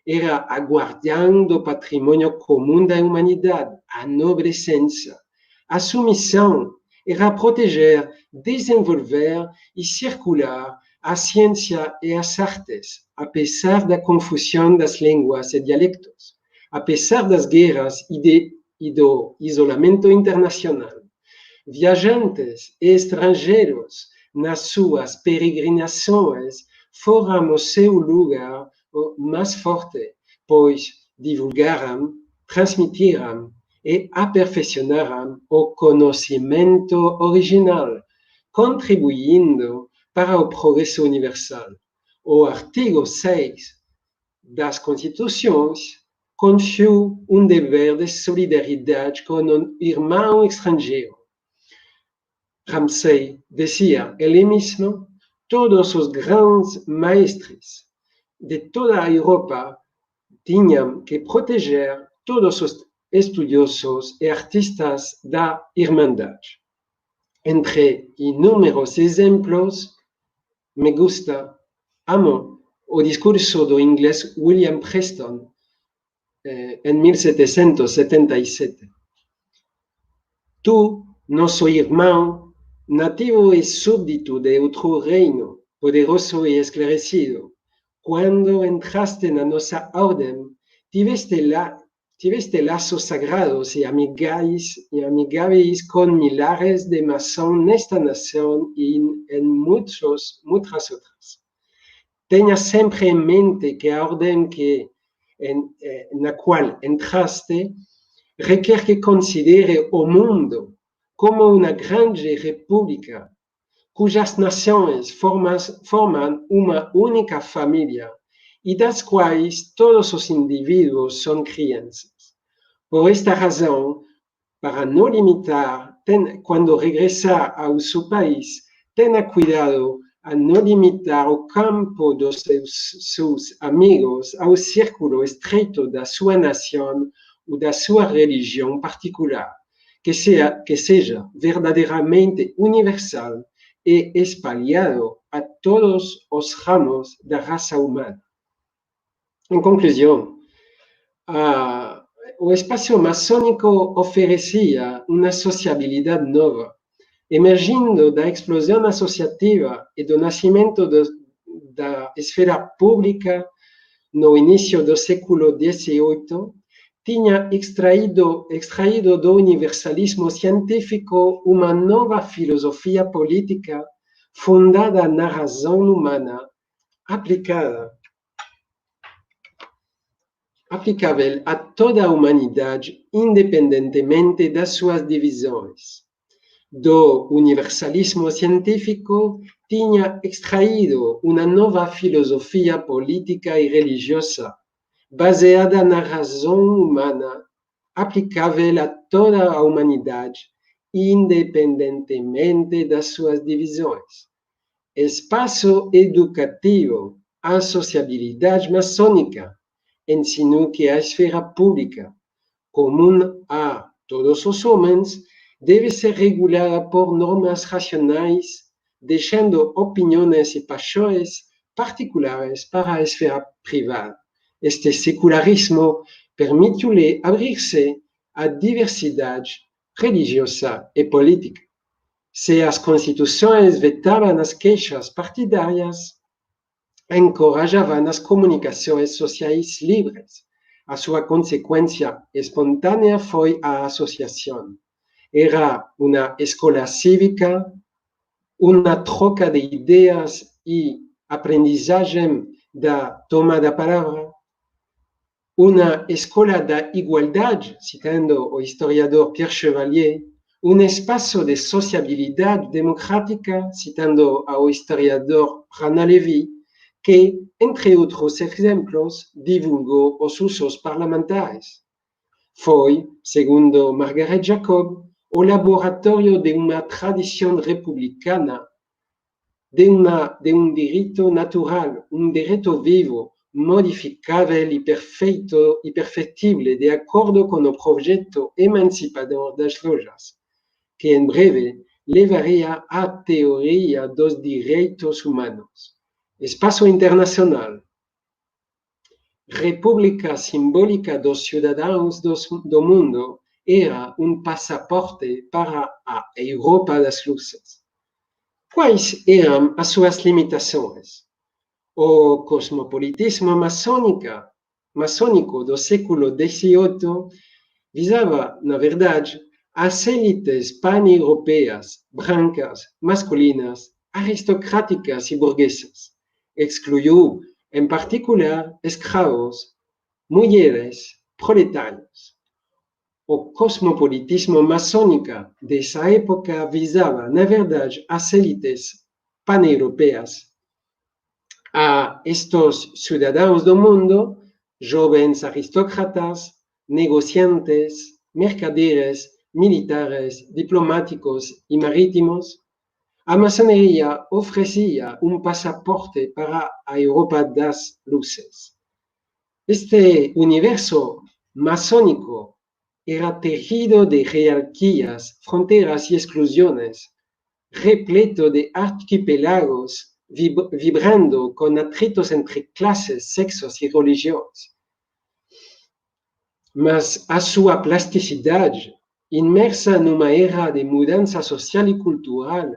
Era a guardiã do patrimônio comum da humanidade, a nobrecença. A sua missão era proteger, desenvolver e circular a ciência e as artes, apesar da confusão das línguas e dialectos, apesar das guerras e do isolamento internacional. Viajantes e estrangeiros, nas suas peregrinações, foram o seu lugar mais forte, pois divulgaram, transmitiram e aperfeiçoaram o conhecimento original, contribuindo para o progresso universal. O artigo 6 das Constituições confiou dever de solidariedade com o irmão estrangeiro. Ramsay dizia ele mesmo: todos os grandes mestres de toda a Europa tinham que proteger todos os estudiosos e artistas da Irmandade. Entre inúmeros exemplos, amo o discurso do inglês William Preston, em 1777. Tu, nosso irmão, nativo e súbdito de outro reino, poderoso e esclarecido, quando entraste na nossa ordem, tiveste laços sagrados e amigáveis com milhares de maçons nesta nação e em muitas outras. Tenha sempre em mente que a ordem na qual entraste requer que considere o mundo como uma grande república, cujas nações formam uma única família e das quais todos os indivíduos são crianças. Por esta razão, para não limitar, quando regressar ao seu país, tenha cuidado a não limitar o campo dos seus amigos ao círculo estreito da sua nação ou da sua religião particular, que seja verdadeiramente universal e espalhado a todos os ramos da raça humana. Em conclusão, o espaço maçônico oferecia uma sociabilidade nova, emergindo da explosão associativa e do nascimento da esfera pública no início do século XVIII, tinha extraído do universalismo científico uma nova filosofia política fundada na razão humana, aplicável a toda a humanidade, independentemente das suas divisões. Do universalismo científico tinha extraído uma nova filosofia política e religiosa, baseada na razão humana, aplicável a toda a humanidade, independentemente das suas divisões. Espaço educativo, a sociabilidade maçônica ensinou que a esfera pública, comum a todos os homens, deve ser regulada por normas racionais, deixando opiniões e paixões particulares para a esfera privada. Este secularismo permitiu-lhe abrir-se à diversidade religiosa e política. Se as constituições vetavam as queixas partidárias, encorajavam as comunicações sociais livres. A sua consequência espontânea foi a associação. Era uma escola cívica, uma troca de ideias e aprendizagem da toma da palavra, uma escola da igualdade, citando o historiador Pierre Chevalier, um espaço de sociabilidade democrática, citando ao historiador Rana Levi, que, entre outros exemplos, divulgou os usos parlamentares. Foi, segundo Margaret Jacob, o laboratório de uma tradição republicana, de um direito natural, um direito vivo, modificável e perfeito e perfectível de acordo com o projeto emancipador das lojas, que em breve levaria à teoria dos direitos humanos. Espaço internacional. República simbólica dos cidadãos do mundo era um passaporte para a Europa das luzes. Quais eram as suas limitações? O cosmopolitismo maçônico do século XVIII visava, na verdade, as élites pan-europeias, brancas, masculinas, aristocráticas e burguesas. Excluiu, em particular, escravos, mulheres, proletários. O cosmopolitismo maçônico dessa época visava, na verdade, as élites pan-europeias, a estes cidadãos do mundo, jovens aristócratas, negociantes, mercaderes, militares, diplomáticos e marítimos. A maçonaria oferecia um passaporte para a Europa das luzes. Este universo maçônico era tejido de jerarquias, fronteras e exclusões, repleto de arquipélagos vibrando com atritos entre classes, sexos e religiões. Mas a sua plasticidade, imersa numa era de mudança social e cultural,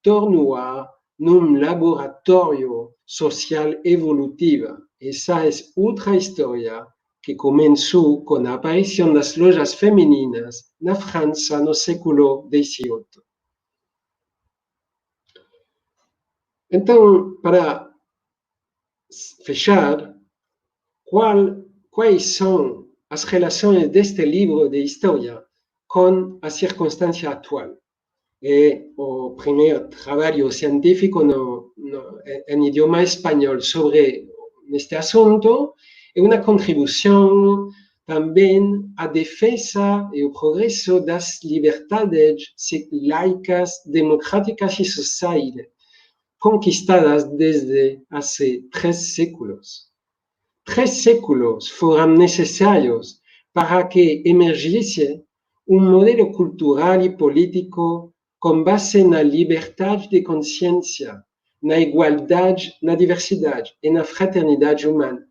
tornou-a num laboratório social evolutivo. Essa é outra história que começou com a aparição das lojas femininas na França no século XVIII. Então, para fechar, quais são as relações deste livro de história com a circunstância atual? É o primeiro trabalho científico em idioma espanhol sobre este assunto, é uma contribuição também à defesa e ao progresso das liberdades laicas, democráticas e sociais, conquistadas desde há 3 séculos. 3 séculos foram necessários para que emergisse um modelo cultural e político com base na liberdade de consciência, na igualdade, na diversidade e na fraternidade humana.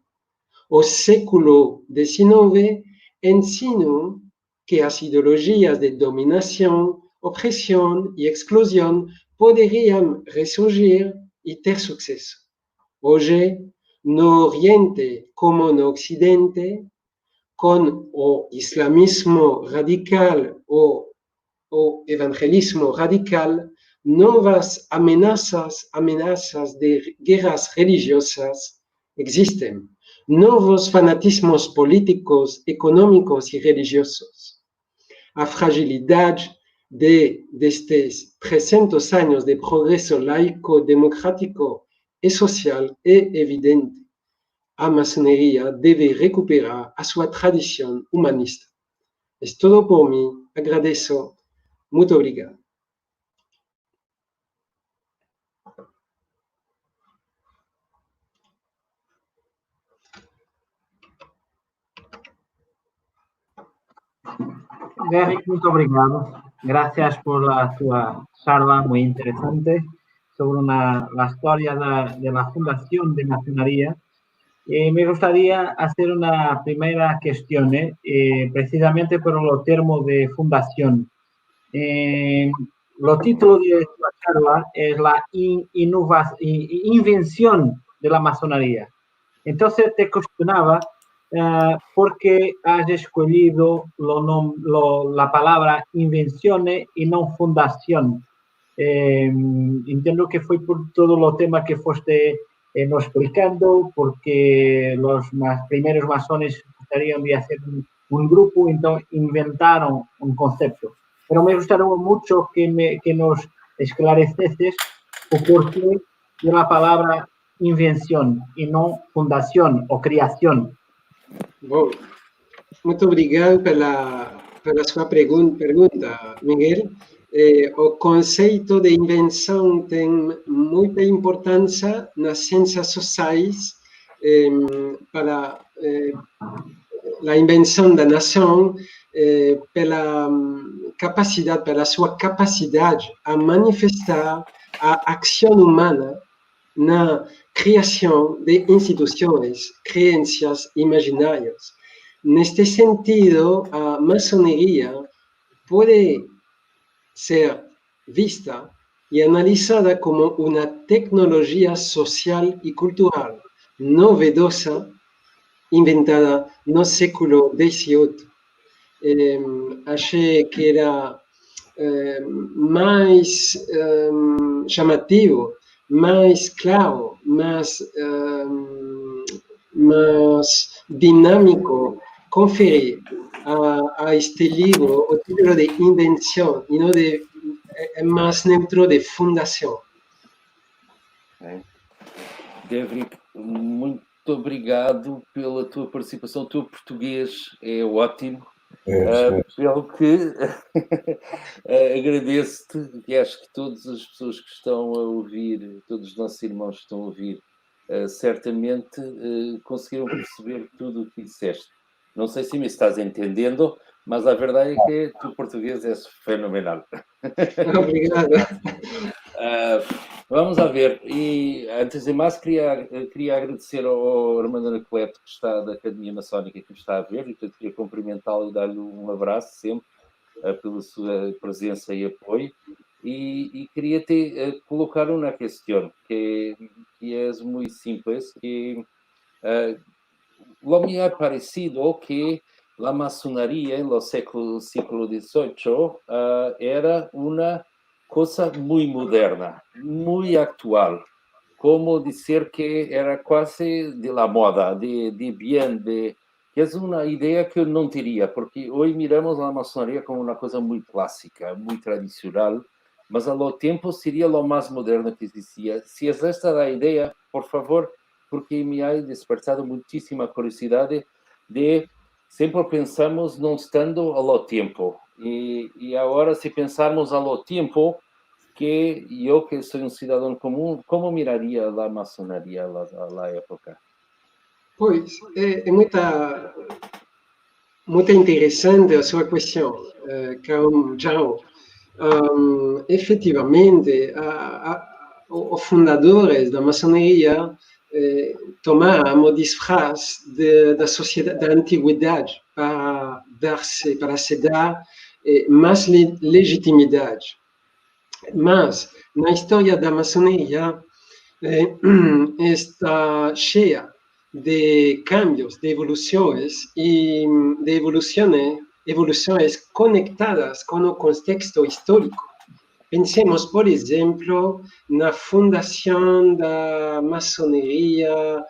O século XIX ensinou que as ideologias de dominação, opressão e exclusão poderiam ressurgir e ter sucesso. Hoje, no Oriente como no Ocidente, com o islamismo radical ou o evangelismo radical, novas ameaças de guerras religiosas existem, novos fanatismos políticos, econômicos e religiosos. A fragilidade destes 300 anos de progresso laico, democrático e social é evidente. A maçonaria deve recuperar a sua tradição humanista. É tudo por mim. Agradeço. Muito obrigado. Derrick, muito obrigado. Gracias por tu charla muy interesante sobre la historia de la fundación de masonería. Me gustaría hacer una primera cuestión, precisamente por el término de fundación. El título de la charla es la invención de la masonería. Entonces te cuestionaba por qué has escogido la palabra invención y no fundación. Entiendo que fue por todo el tema que fuiste nos explicando, porque los primeros masones gustarían de hacer un grupo, entonces inventaron un concepto. Pero me gustaría mucho que nos esclareces o por qué de la palabra invención e não fundação ou criação. Bom, muito obrigado pela sua pergunta, Miguel. O conceito de invenção tem muita importância nas ciências sociais para a invenção da nação, pela sua capacidade a manifestar a ação humana na criação de instituições, crenças imaginárias. Neste sentido, a maçonaria pode ser vista e analisada como uma tecnologia social e cultural novedosa, inventada no século XVIII. Achei que era mais chamativo, mais claro, mais dinâmico conferir a este livro o título de invenção e não de mais neutro de fundação. Deverick, muito obrigado pela tua participação. O teu português é ótimo. Pelo que agradeço-te, e acho que todas as pessoas que estão a ouvir, todos os nossos irmãos que estão a ouvir, certamente conseguiram perceber tudo o que disseste. Não sei se me estás entendendo, mas a verdade é que o português é fenomenal. Obrigado. Vamos a ver. E antes de mais, queria agradecer ao Armando Anacleto, que está da Academia Maçónica, que me está a ver, e que eu queria cumprimentá-lo e dar-lhe um abraço sempre pela sua presença e apoio. E queria colocar uma questão que é muito simples, que lo me ha parecido que la masonería en los siglo XVIII era una cosa muy moderna, muy actual, como decir que era casi de la moda, de bien, que es una idea que yo no diría, porque hoy miramos la masonería como una cosa muy clásica, muy tradicional, mas a lo tiempo sería lo más moderno que existía. Si es esta la idea, por favor, porque me ha despertado muchísima curiosidad de sempre pensamos não estando ao tempo. E agora, se pensarmos ao tempo, que eu, que sou um cidadão comum, como miraria a maçonaria na época? Pois, é muito interessante a sua questão, João. Efetivamente, os fundadores da maçonaria tomaram o disfraz da sociedade, da antiguidade, para se dar mais legitimidade. Mas, na história da maçonaria, está cheia de cambios, de evoluções e de evoluções conectadas com o contexto histórico. Pensemos, por exemplo, na fundação da maçonaria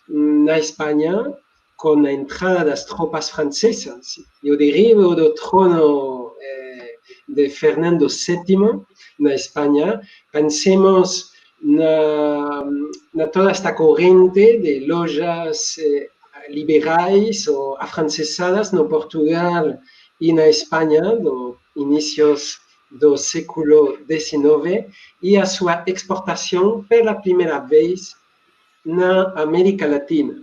na Espanha, com a entrada das tropas francesas e o derribo do trono de Fernando VII na Espanha. Pensemos na toda esta corrente de lojas liberais ou afrancesadas no Portugal e na Espanha, do inícios do século XIX, e a sua exportação pela primeira vez na América Latina,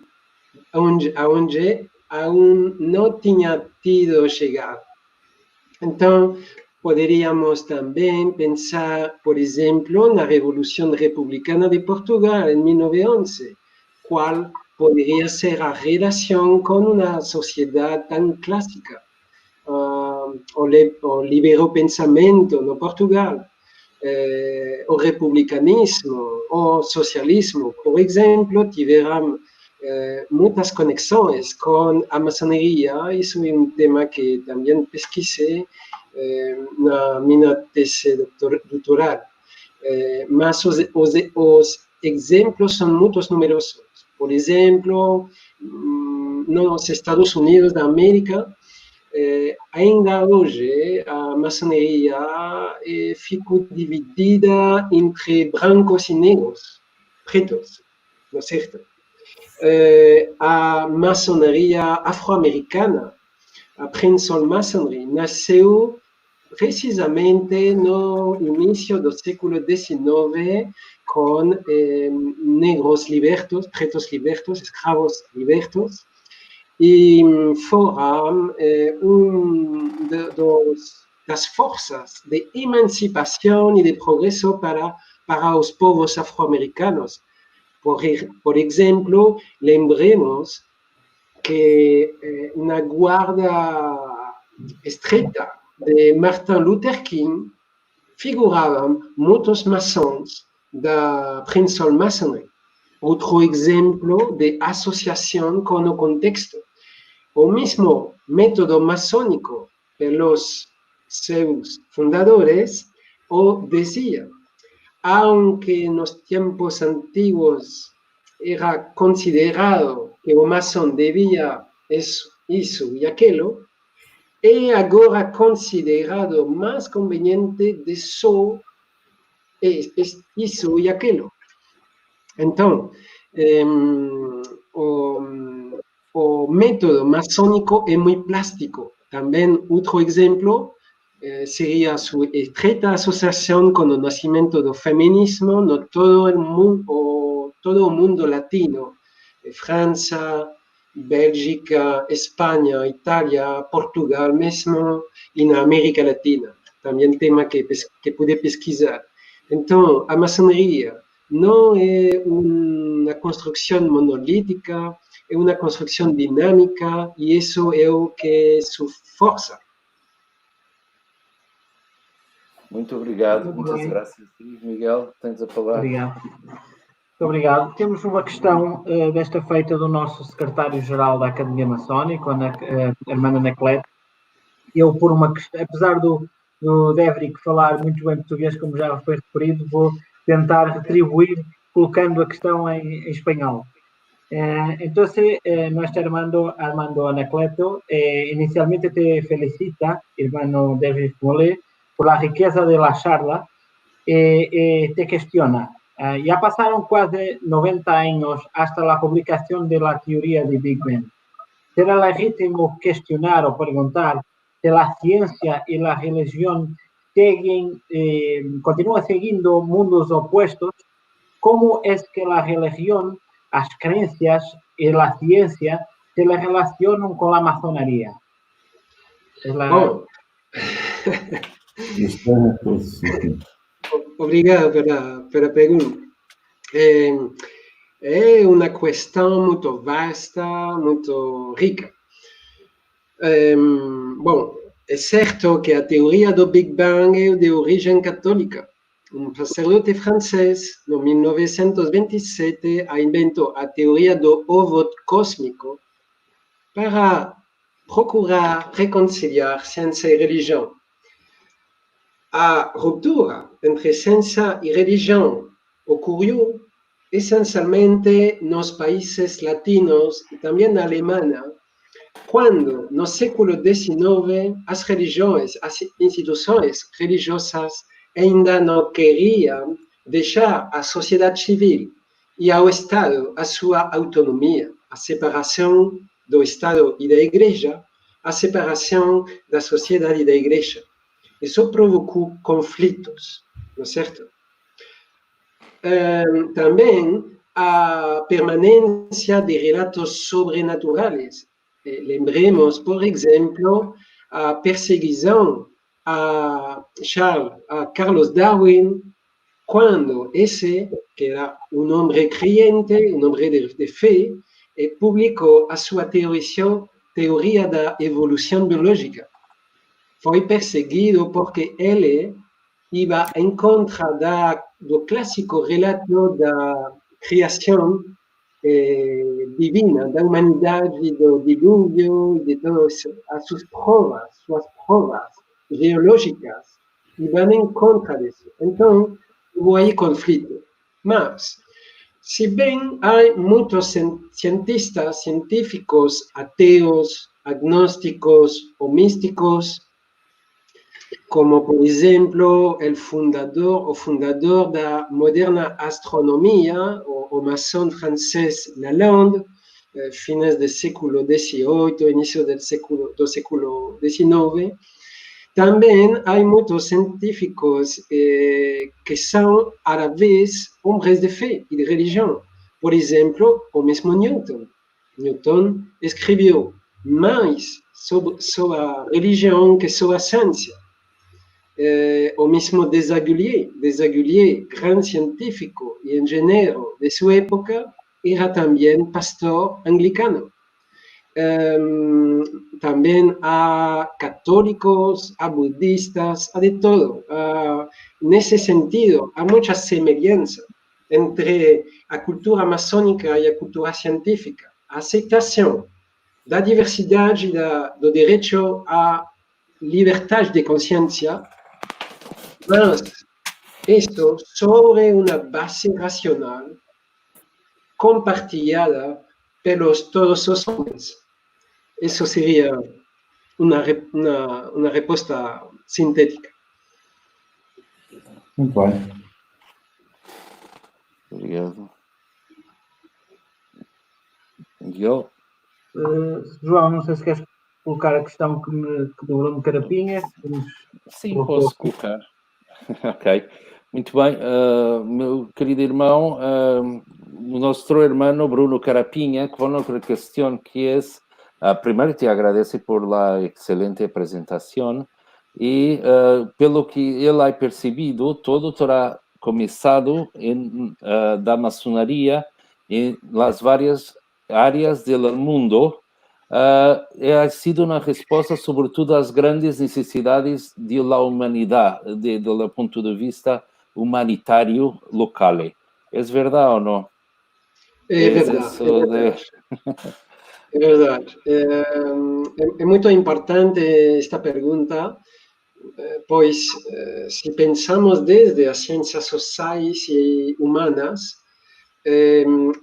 onde aún não tinha tido chegado. Então, poderíamos também pensar, por exemplo, na Revolução Republicana de Portugal, em 1911, qual poderia ser a relação com uma sociedade tão clássica. O liberal pensamento no Portugal, o republicanismo, o socialismo, por exemplo, tiveram muitas conexões com a maçonaria. Isso é um tema que também pesquisei na minha tese doutoral. Mas os exemplos são muito numerosos. Por exemplo, nos Estados Unidos da América, ainda hoje a maçonaria ficou dividida entre brancos e negros, pretos. ¿no es cierto? A maçonaria afro-americana, a Princeton Masonry, nasceu precisamente no início do século XIX com negros libertos, pretos libertos, escravos libertos, e fora das forças de emancipação e de progresso para os povos afro-americanos. Por exemplo, lembremos que na guarda estreita de Martin Luther King figuravam muitos maçons da Princeton Masonry. Outro exemplo de associação com o contexto. O mesmo método maçônico pelos seus fundadores o dizia. Aunque nos tiempos antiguos era considerado que o maçom debia isso e aquilo, é agora considerado mais conveniente de só isso e aquilo. Então, o método maçônico é muito plástico. Também, outro exemplo, seria a sua estreita associação com o nascimento do feminismo no todo o mundo latino, França, Bélgica, Espanha, Itália, Portugal mesmo, e na América Latina. Também tema que pude pesquisar. Então, a maçonaria não é uma construção monolítica, é uma construção dinâmica, e isso é o que sua força. Muito obrigado, muitas graças. Miguel, tens a palavra. Obrigado. Muito obrigado. Temos uma questão desta feita do nosso secretário-geral da Academia Maçónica, a Armando Anacleto. Eu, apesar do Deverick falar muito bem português, como já foi referido, vou tentar retribuir colocando a questão em espanhol. Entonces, nuestro Armando Anacleto, inicialmente te felicita, hermano David Mole, por la riqueza de la charla, te cuestiona. Ya pasaron casi 90 años hasta la publicación de la teoría de Big Bang. ¿Será legítimo cuestionar o preguntar si la ciencia y la religión continúan siguiendo mundos opuestos? ¿Cómo es que la religión, las creencias y la ciencia se relacionan con la masonería? Obrigado pela pergunta. É uma questão muito vasta, muito rica. Bom, é certo que a teoria do Big Bang é de origem católica. Sacerdote francês, em 1927, inventou a teoria do ovo cósmico para procurar reconciliar ciência e religião. A ruptura entre ciência e religião ocorreu essencialmente nos países latinos e também na Alemanha, quando, no século XIX, as religiões, as instituições religiosas ainda não queriam deixar à sociedade civil e ao Estado a sua autonomia, a separação do Estado e da Igreja, a separação da sociedade e da Igreja. Isso provocou conflitos, não é certo? Também a permanência de relatos sobrenaturais. Lembremos, por exemplo, a perseguição a Carlos Darwin, quando esse, que era um homem crente, um homem de fé, publicou a sua teoria da evolução biológica. Foi perseguido porque ele ia em contra do clássico relato da criação divina, da humanidade, do dilúvio, de todas as suas provas geológicas, e vão em contra disso. Então, houve aí conflito. Mas, se bem há muitos científicos ateus, agnósticos ou místicos, como por exemplo o fundador da moderna astronomia, o maçom francês Lalande, fines do século XVIII, início do século XIX. Também há muitos científicos que são árabes, homens de fé e de religião. Por exemplo, o mesmo Newton. Newton escreveu mais sobre a religião que sobre a ciência. O mesmo Desaguliers, grande científico e engenheiro de sua época, era também pastor anglicano. Também há católicos, há budistas, há de todo. Nesse sentido, há muita semelhança entre a cultura maçônica e a cultura científica. A aceitação da diversidade do direito à liberdade de consciência, mas isso sobre uma base racional compartilhada pelos todos os homens. Isso seria uma resposta sintética. Muito bem. Obrigado. Miguel? João, não sei se queres colocar a questão que do Bruno Carapinha. Sim, posso colocar. Ok. Muito bem. Meu querido irmão, o nosso irmão Bruno Carapinha, com outra questão que é, primeiro te agradeço por la excelente apresentação e pelo que ele ha percebido, todo terá começado da maçonaria em las várias áreas do mundo. Ha sido uma resposta sobretudo às grandes necessidades da humanidade, do ponto de vista humanitário local. É verdade ou não? É verdade. É verdade. É muito importante esta pergunta, pois se pensamos desde as ciências sociais e humanas,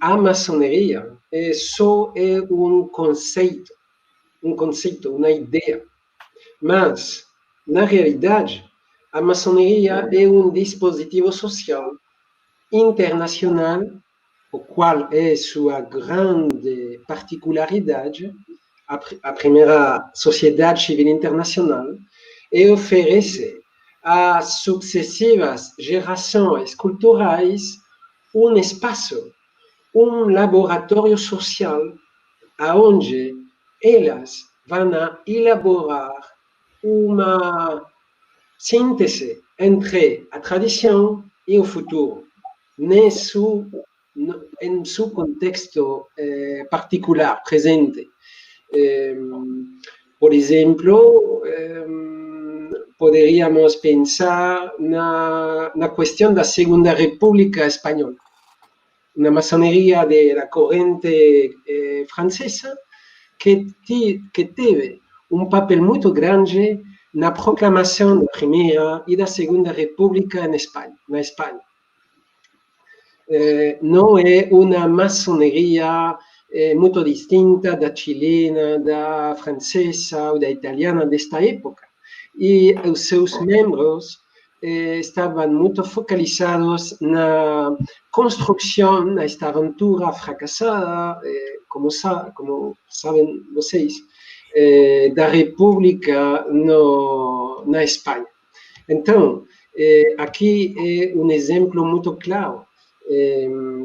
a maçonaria só é um conceito, uma ideia. Mas, na realidade, a maçonaria é um dispositivo social internacional, o qual é sua grande particularidade, a primeira sociedade civil internacional, e oferece às sucessivas gerações culturais um espaço, um laboratório social, onde elas vão elaborar uma síntese entre a tradição e o futuro, em seu contexto particular, presente. Por exemplo, poderíamos pensar na questão da Segunda República Espanhola, na maçonaria da corrente francesa, que teve um papel muito grande na proclamação da Primeira e da Segunda República na Espanha. Não é uma maçonaria muito distinta da chilena, da francesa ou da italiana desta época. E os seus membros estavam muito focalizados na construção, nesta aventura fracassada, como sabem vocês, da República na Espanha. Então, aqui é um exemplo muito claro.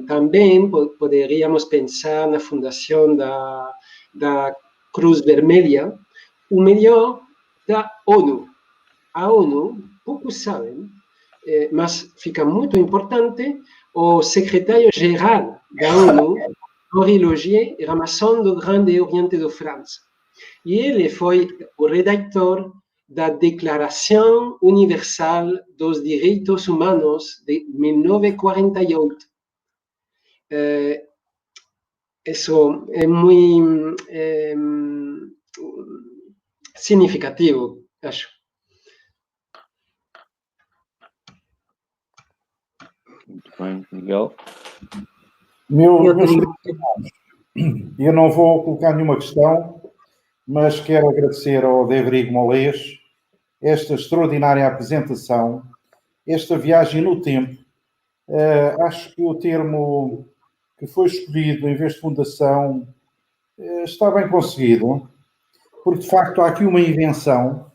Também poderíamos pensar na fundação da Cruz Vermelha, o melhor da ONU. A ONU, poucos sabem, mas fica muito importante, o secretário-geral da ONU, Henri Logier, era maçom do Grande Oriente da França. E ele foi o redator da Declaração Universal dos Direitos Humanos de 1948. Isso é muito significativo, acho. Muito bem, Miguel. Eu não vou colocar nenhuma questão, mas quero agradecer ao Devrigo Molés esta extraordinária apresentação, esta viagem no tempo. Acho que o termo que foi escolhido em vez de fundação está bem conseguido, porque de facto há aqui uma invenção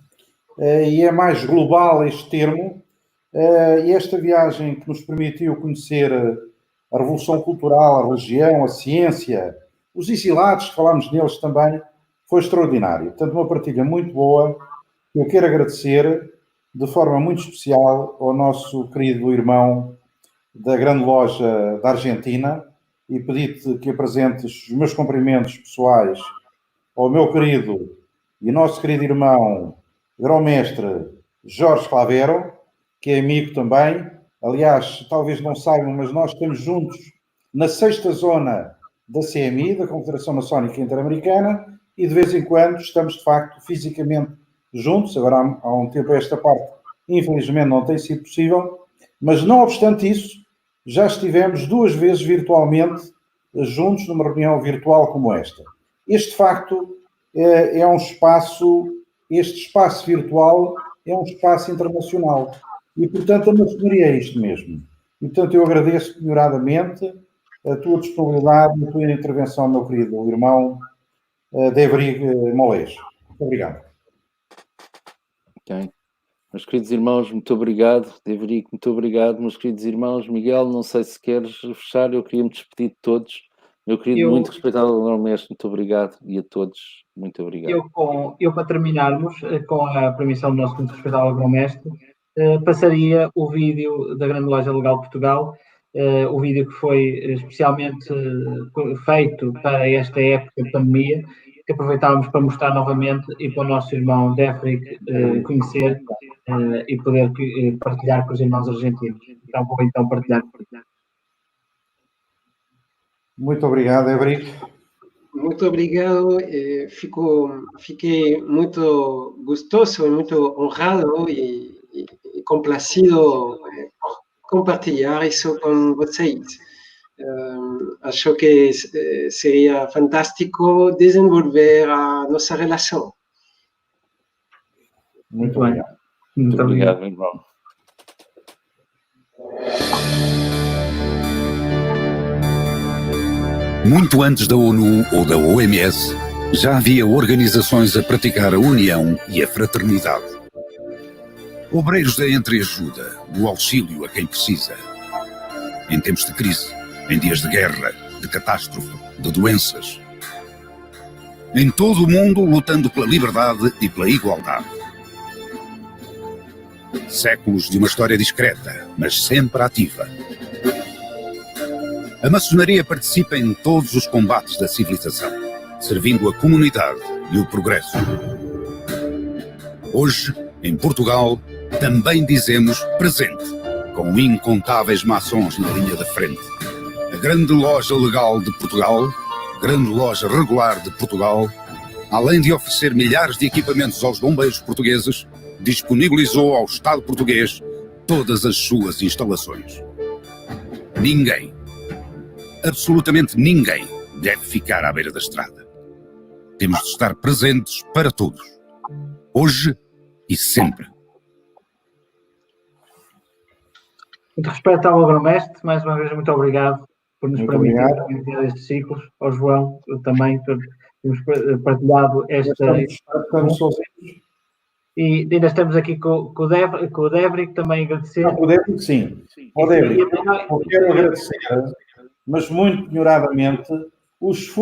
e é mais global este termo, e esta viagem que nos permitiu conhecer a revolução cultural, a região, a ciência, os exilados, que falámos neles também, foi extraordinário. Portanto, uma partilha muito boa, que eu quero agradecer de forma muito especial ao nosso querido irmão da Grande Loja da Argentina, e pedir-te que apresentes os meus cumprimentos pessoais ao meu querido e nosso querido irmão, grão-mestre Jorge Clavero, que é amigo também. Aliás, talvez não saibam, mas nós estamos juntos na 6ª zona da CMI, da Confederação Maçónica Interamericana, e de vez em quando estamos, de facto, fisicamente juntos. Agora, há um tempo a esta parte, infelizmente, não tem sido possível, mas não obstante isso, já estivemos 2 vezes virtualmente juntos numa reunião virtual como esta. Este, de facto, é um espaço, este espaço virtual é um espaço internacional. E, portanto, a maçonaria é isto mesmo. E, portanto, eu agradeço penhoradamente a tua disponibilidade e a tua intervenção, meu querido irmão Devrig Molés. Muito obrigado. Ok. Meus queridos irmãos, muito obrigado. Deverico, muito obrigado. Meus queridos irmãos, Miguel, não sei se queres fechar, eu queria me despedir de todos. Meu querido, muito respeitado grão-mestre, muito obrigado. E a todos, muito obrigado. Eu para terminarmos, com a permissão do nosso muito respeitado grão-mestre, passaria o vídeo da Grande Loja Legal de Portugal, o vídeo que foi especialmente feito para esta época de pandemia, que aproveitávamos para mostrar novamente e para o nosso irmão Devrig conhecer e poder partilhar com os irmãos argentinos. Então vou partilhar. Muito obrigado, Devrig. Muito obrigado. Fiquei muito gostoso e muito honrado e complacido por compartilhar isso com vocês. Acho que seria fantástico desenvolver a nossa relação. Muito obrigado. Muito obrigado, irmão. Muito antes da ONU ou da OMS, já havia organizações a praticar a união e a fraternidade. Obreiros da entreajuda, do auxílio a quem precisa. Em tempos de crise, em dias de guerra, de catástrofe, de doenças. Em todo o mundo lutando pela liberdade e pela igualdade. Séculos de uma história discreta, mas sempre ativa. A maçonaria participa em todos os combates da civilização, servindo a comunidade e o progresso. Hoje, em Portugal, também dizemos presente, com incontáveis maçons na linha da frente. A Grande Loja Legal de Portugal, Grande Loja Regular de Portugal, além de oferecer milhares de equipamentos aos bombeiros portugueses, disponibilizou ao Estado português todas as suas instalações. Ninguém, absolutamente ninguém, deve ficar à beira da estrada. Temos de estar presentes para todos, hoje e sempre. Muito respeito ao grão-mestre, mais uma vez muito obrigado por nos permitir estes ciclos, ao João também, por termos partilhado esta... Estamos sozinhos. E ainda estamos aqui com o Devrig, também agradecer. O Devrig, sim. O Devrig, eu quero agradecer, mas muito penhoradamente, o esforço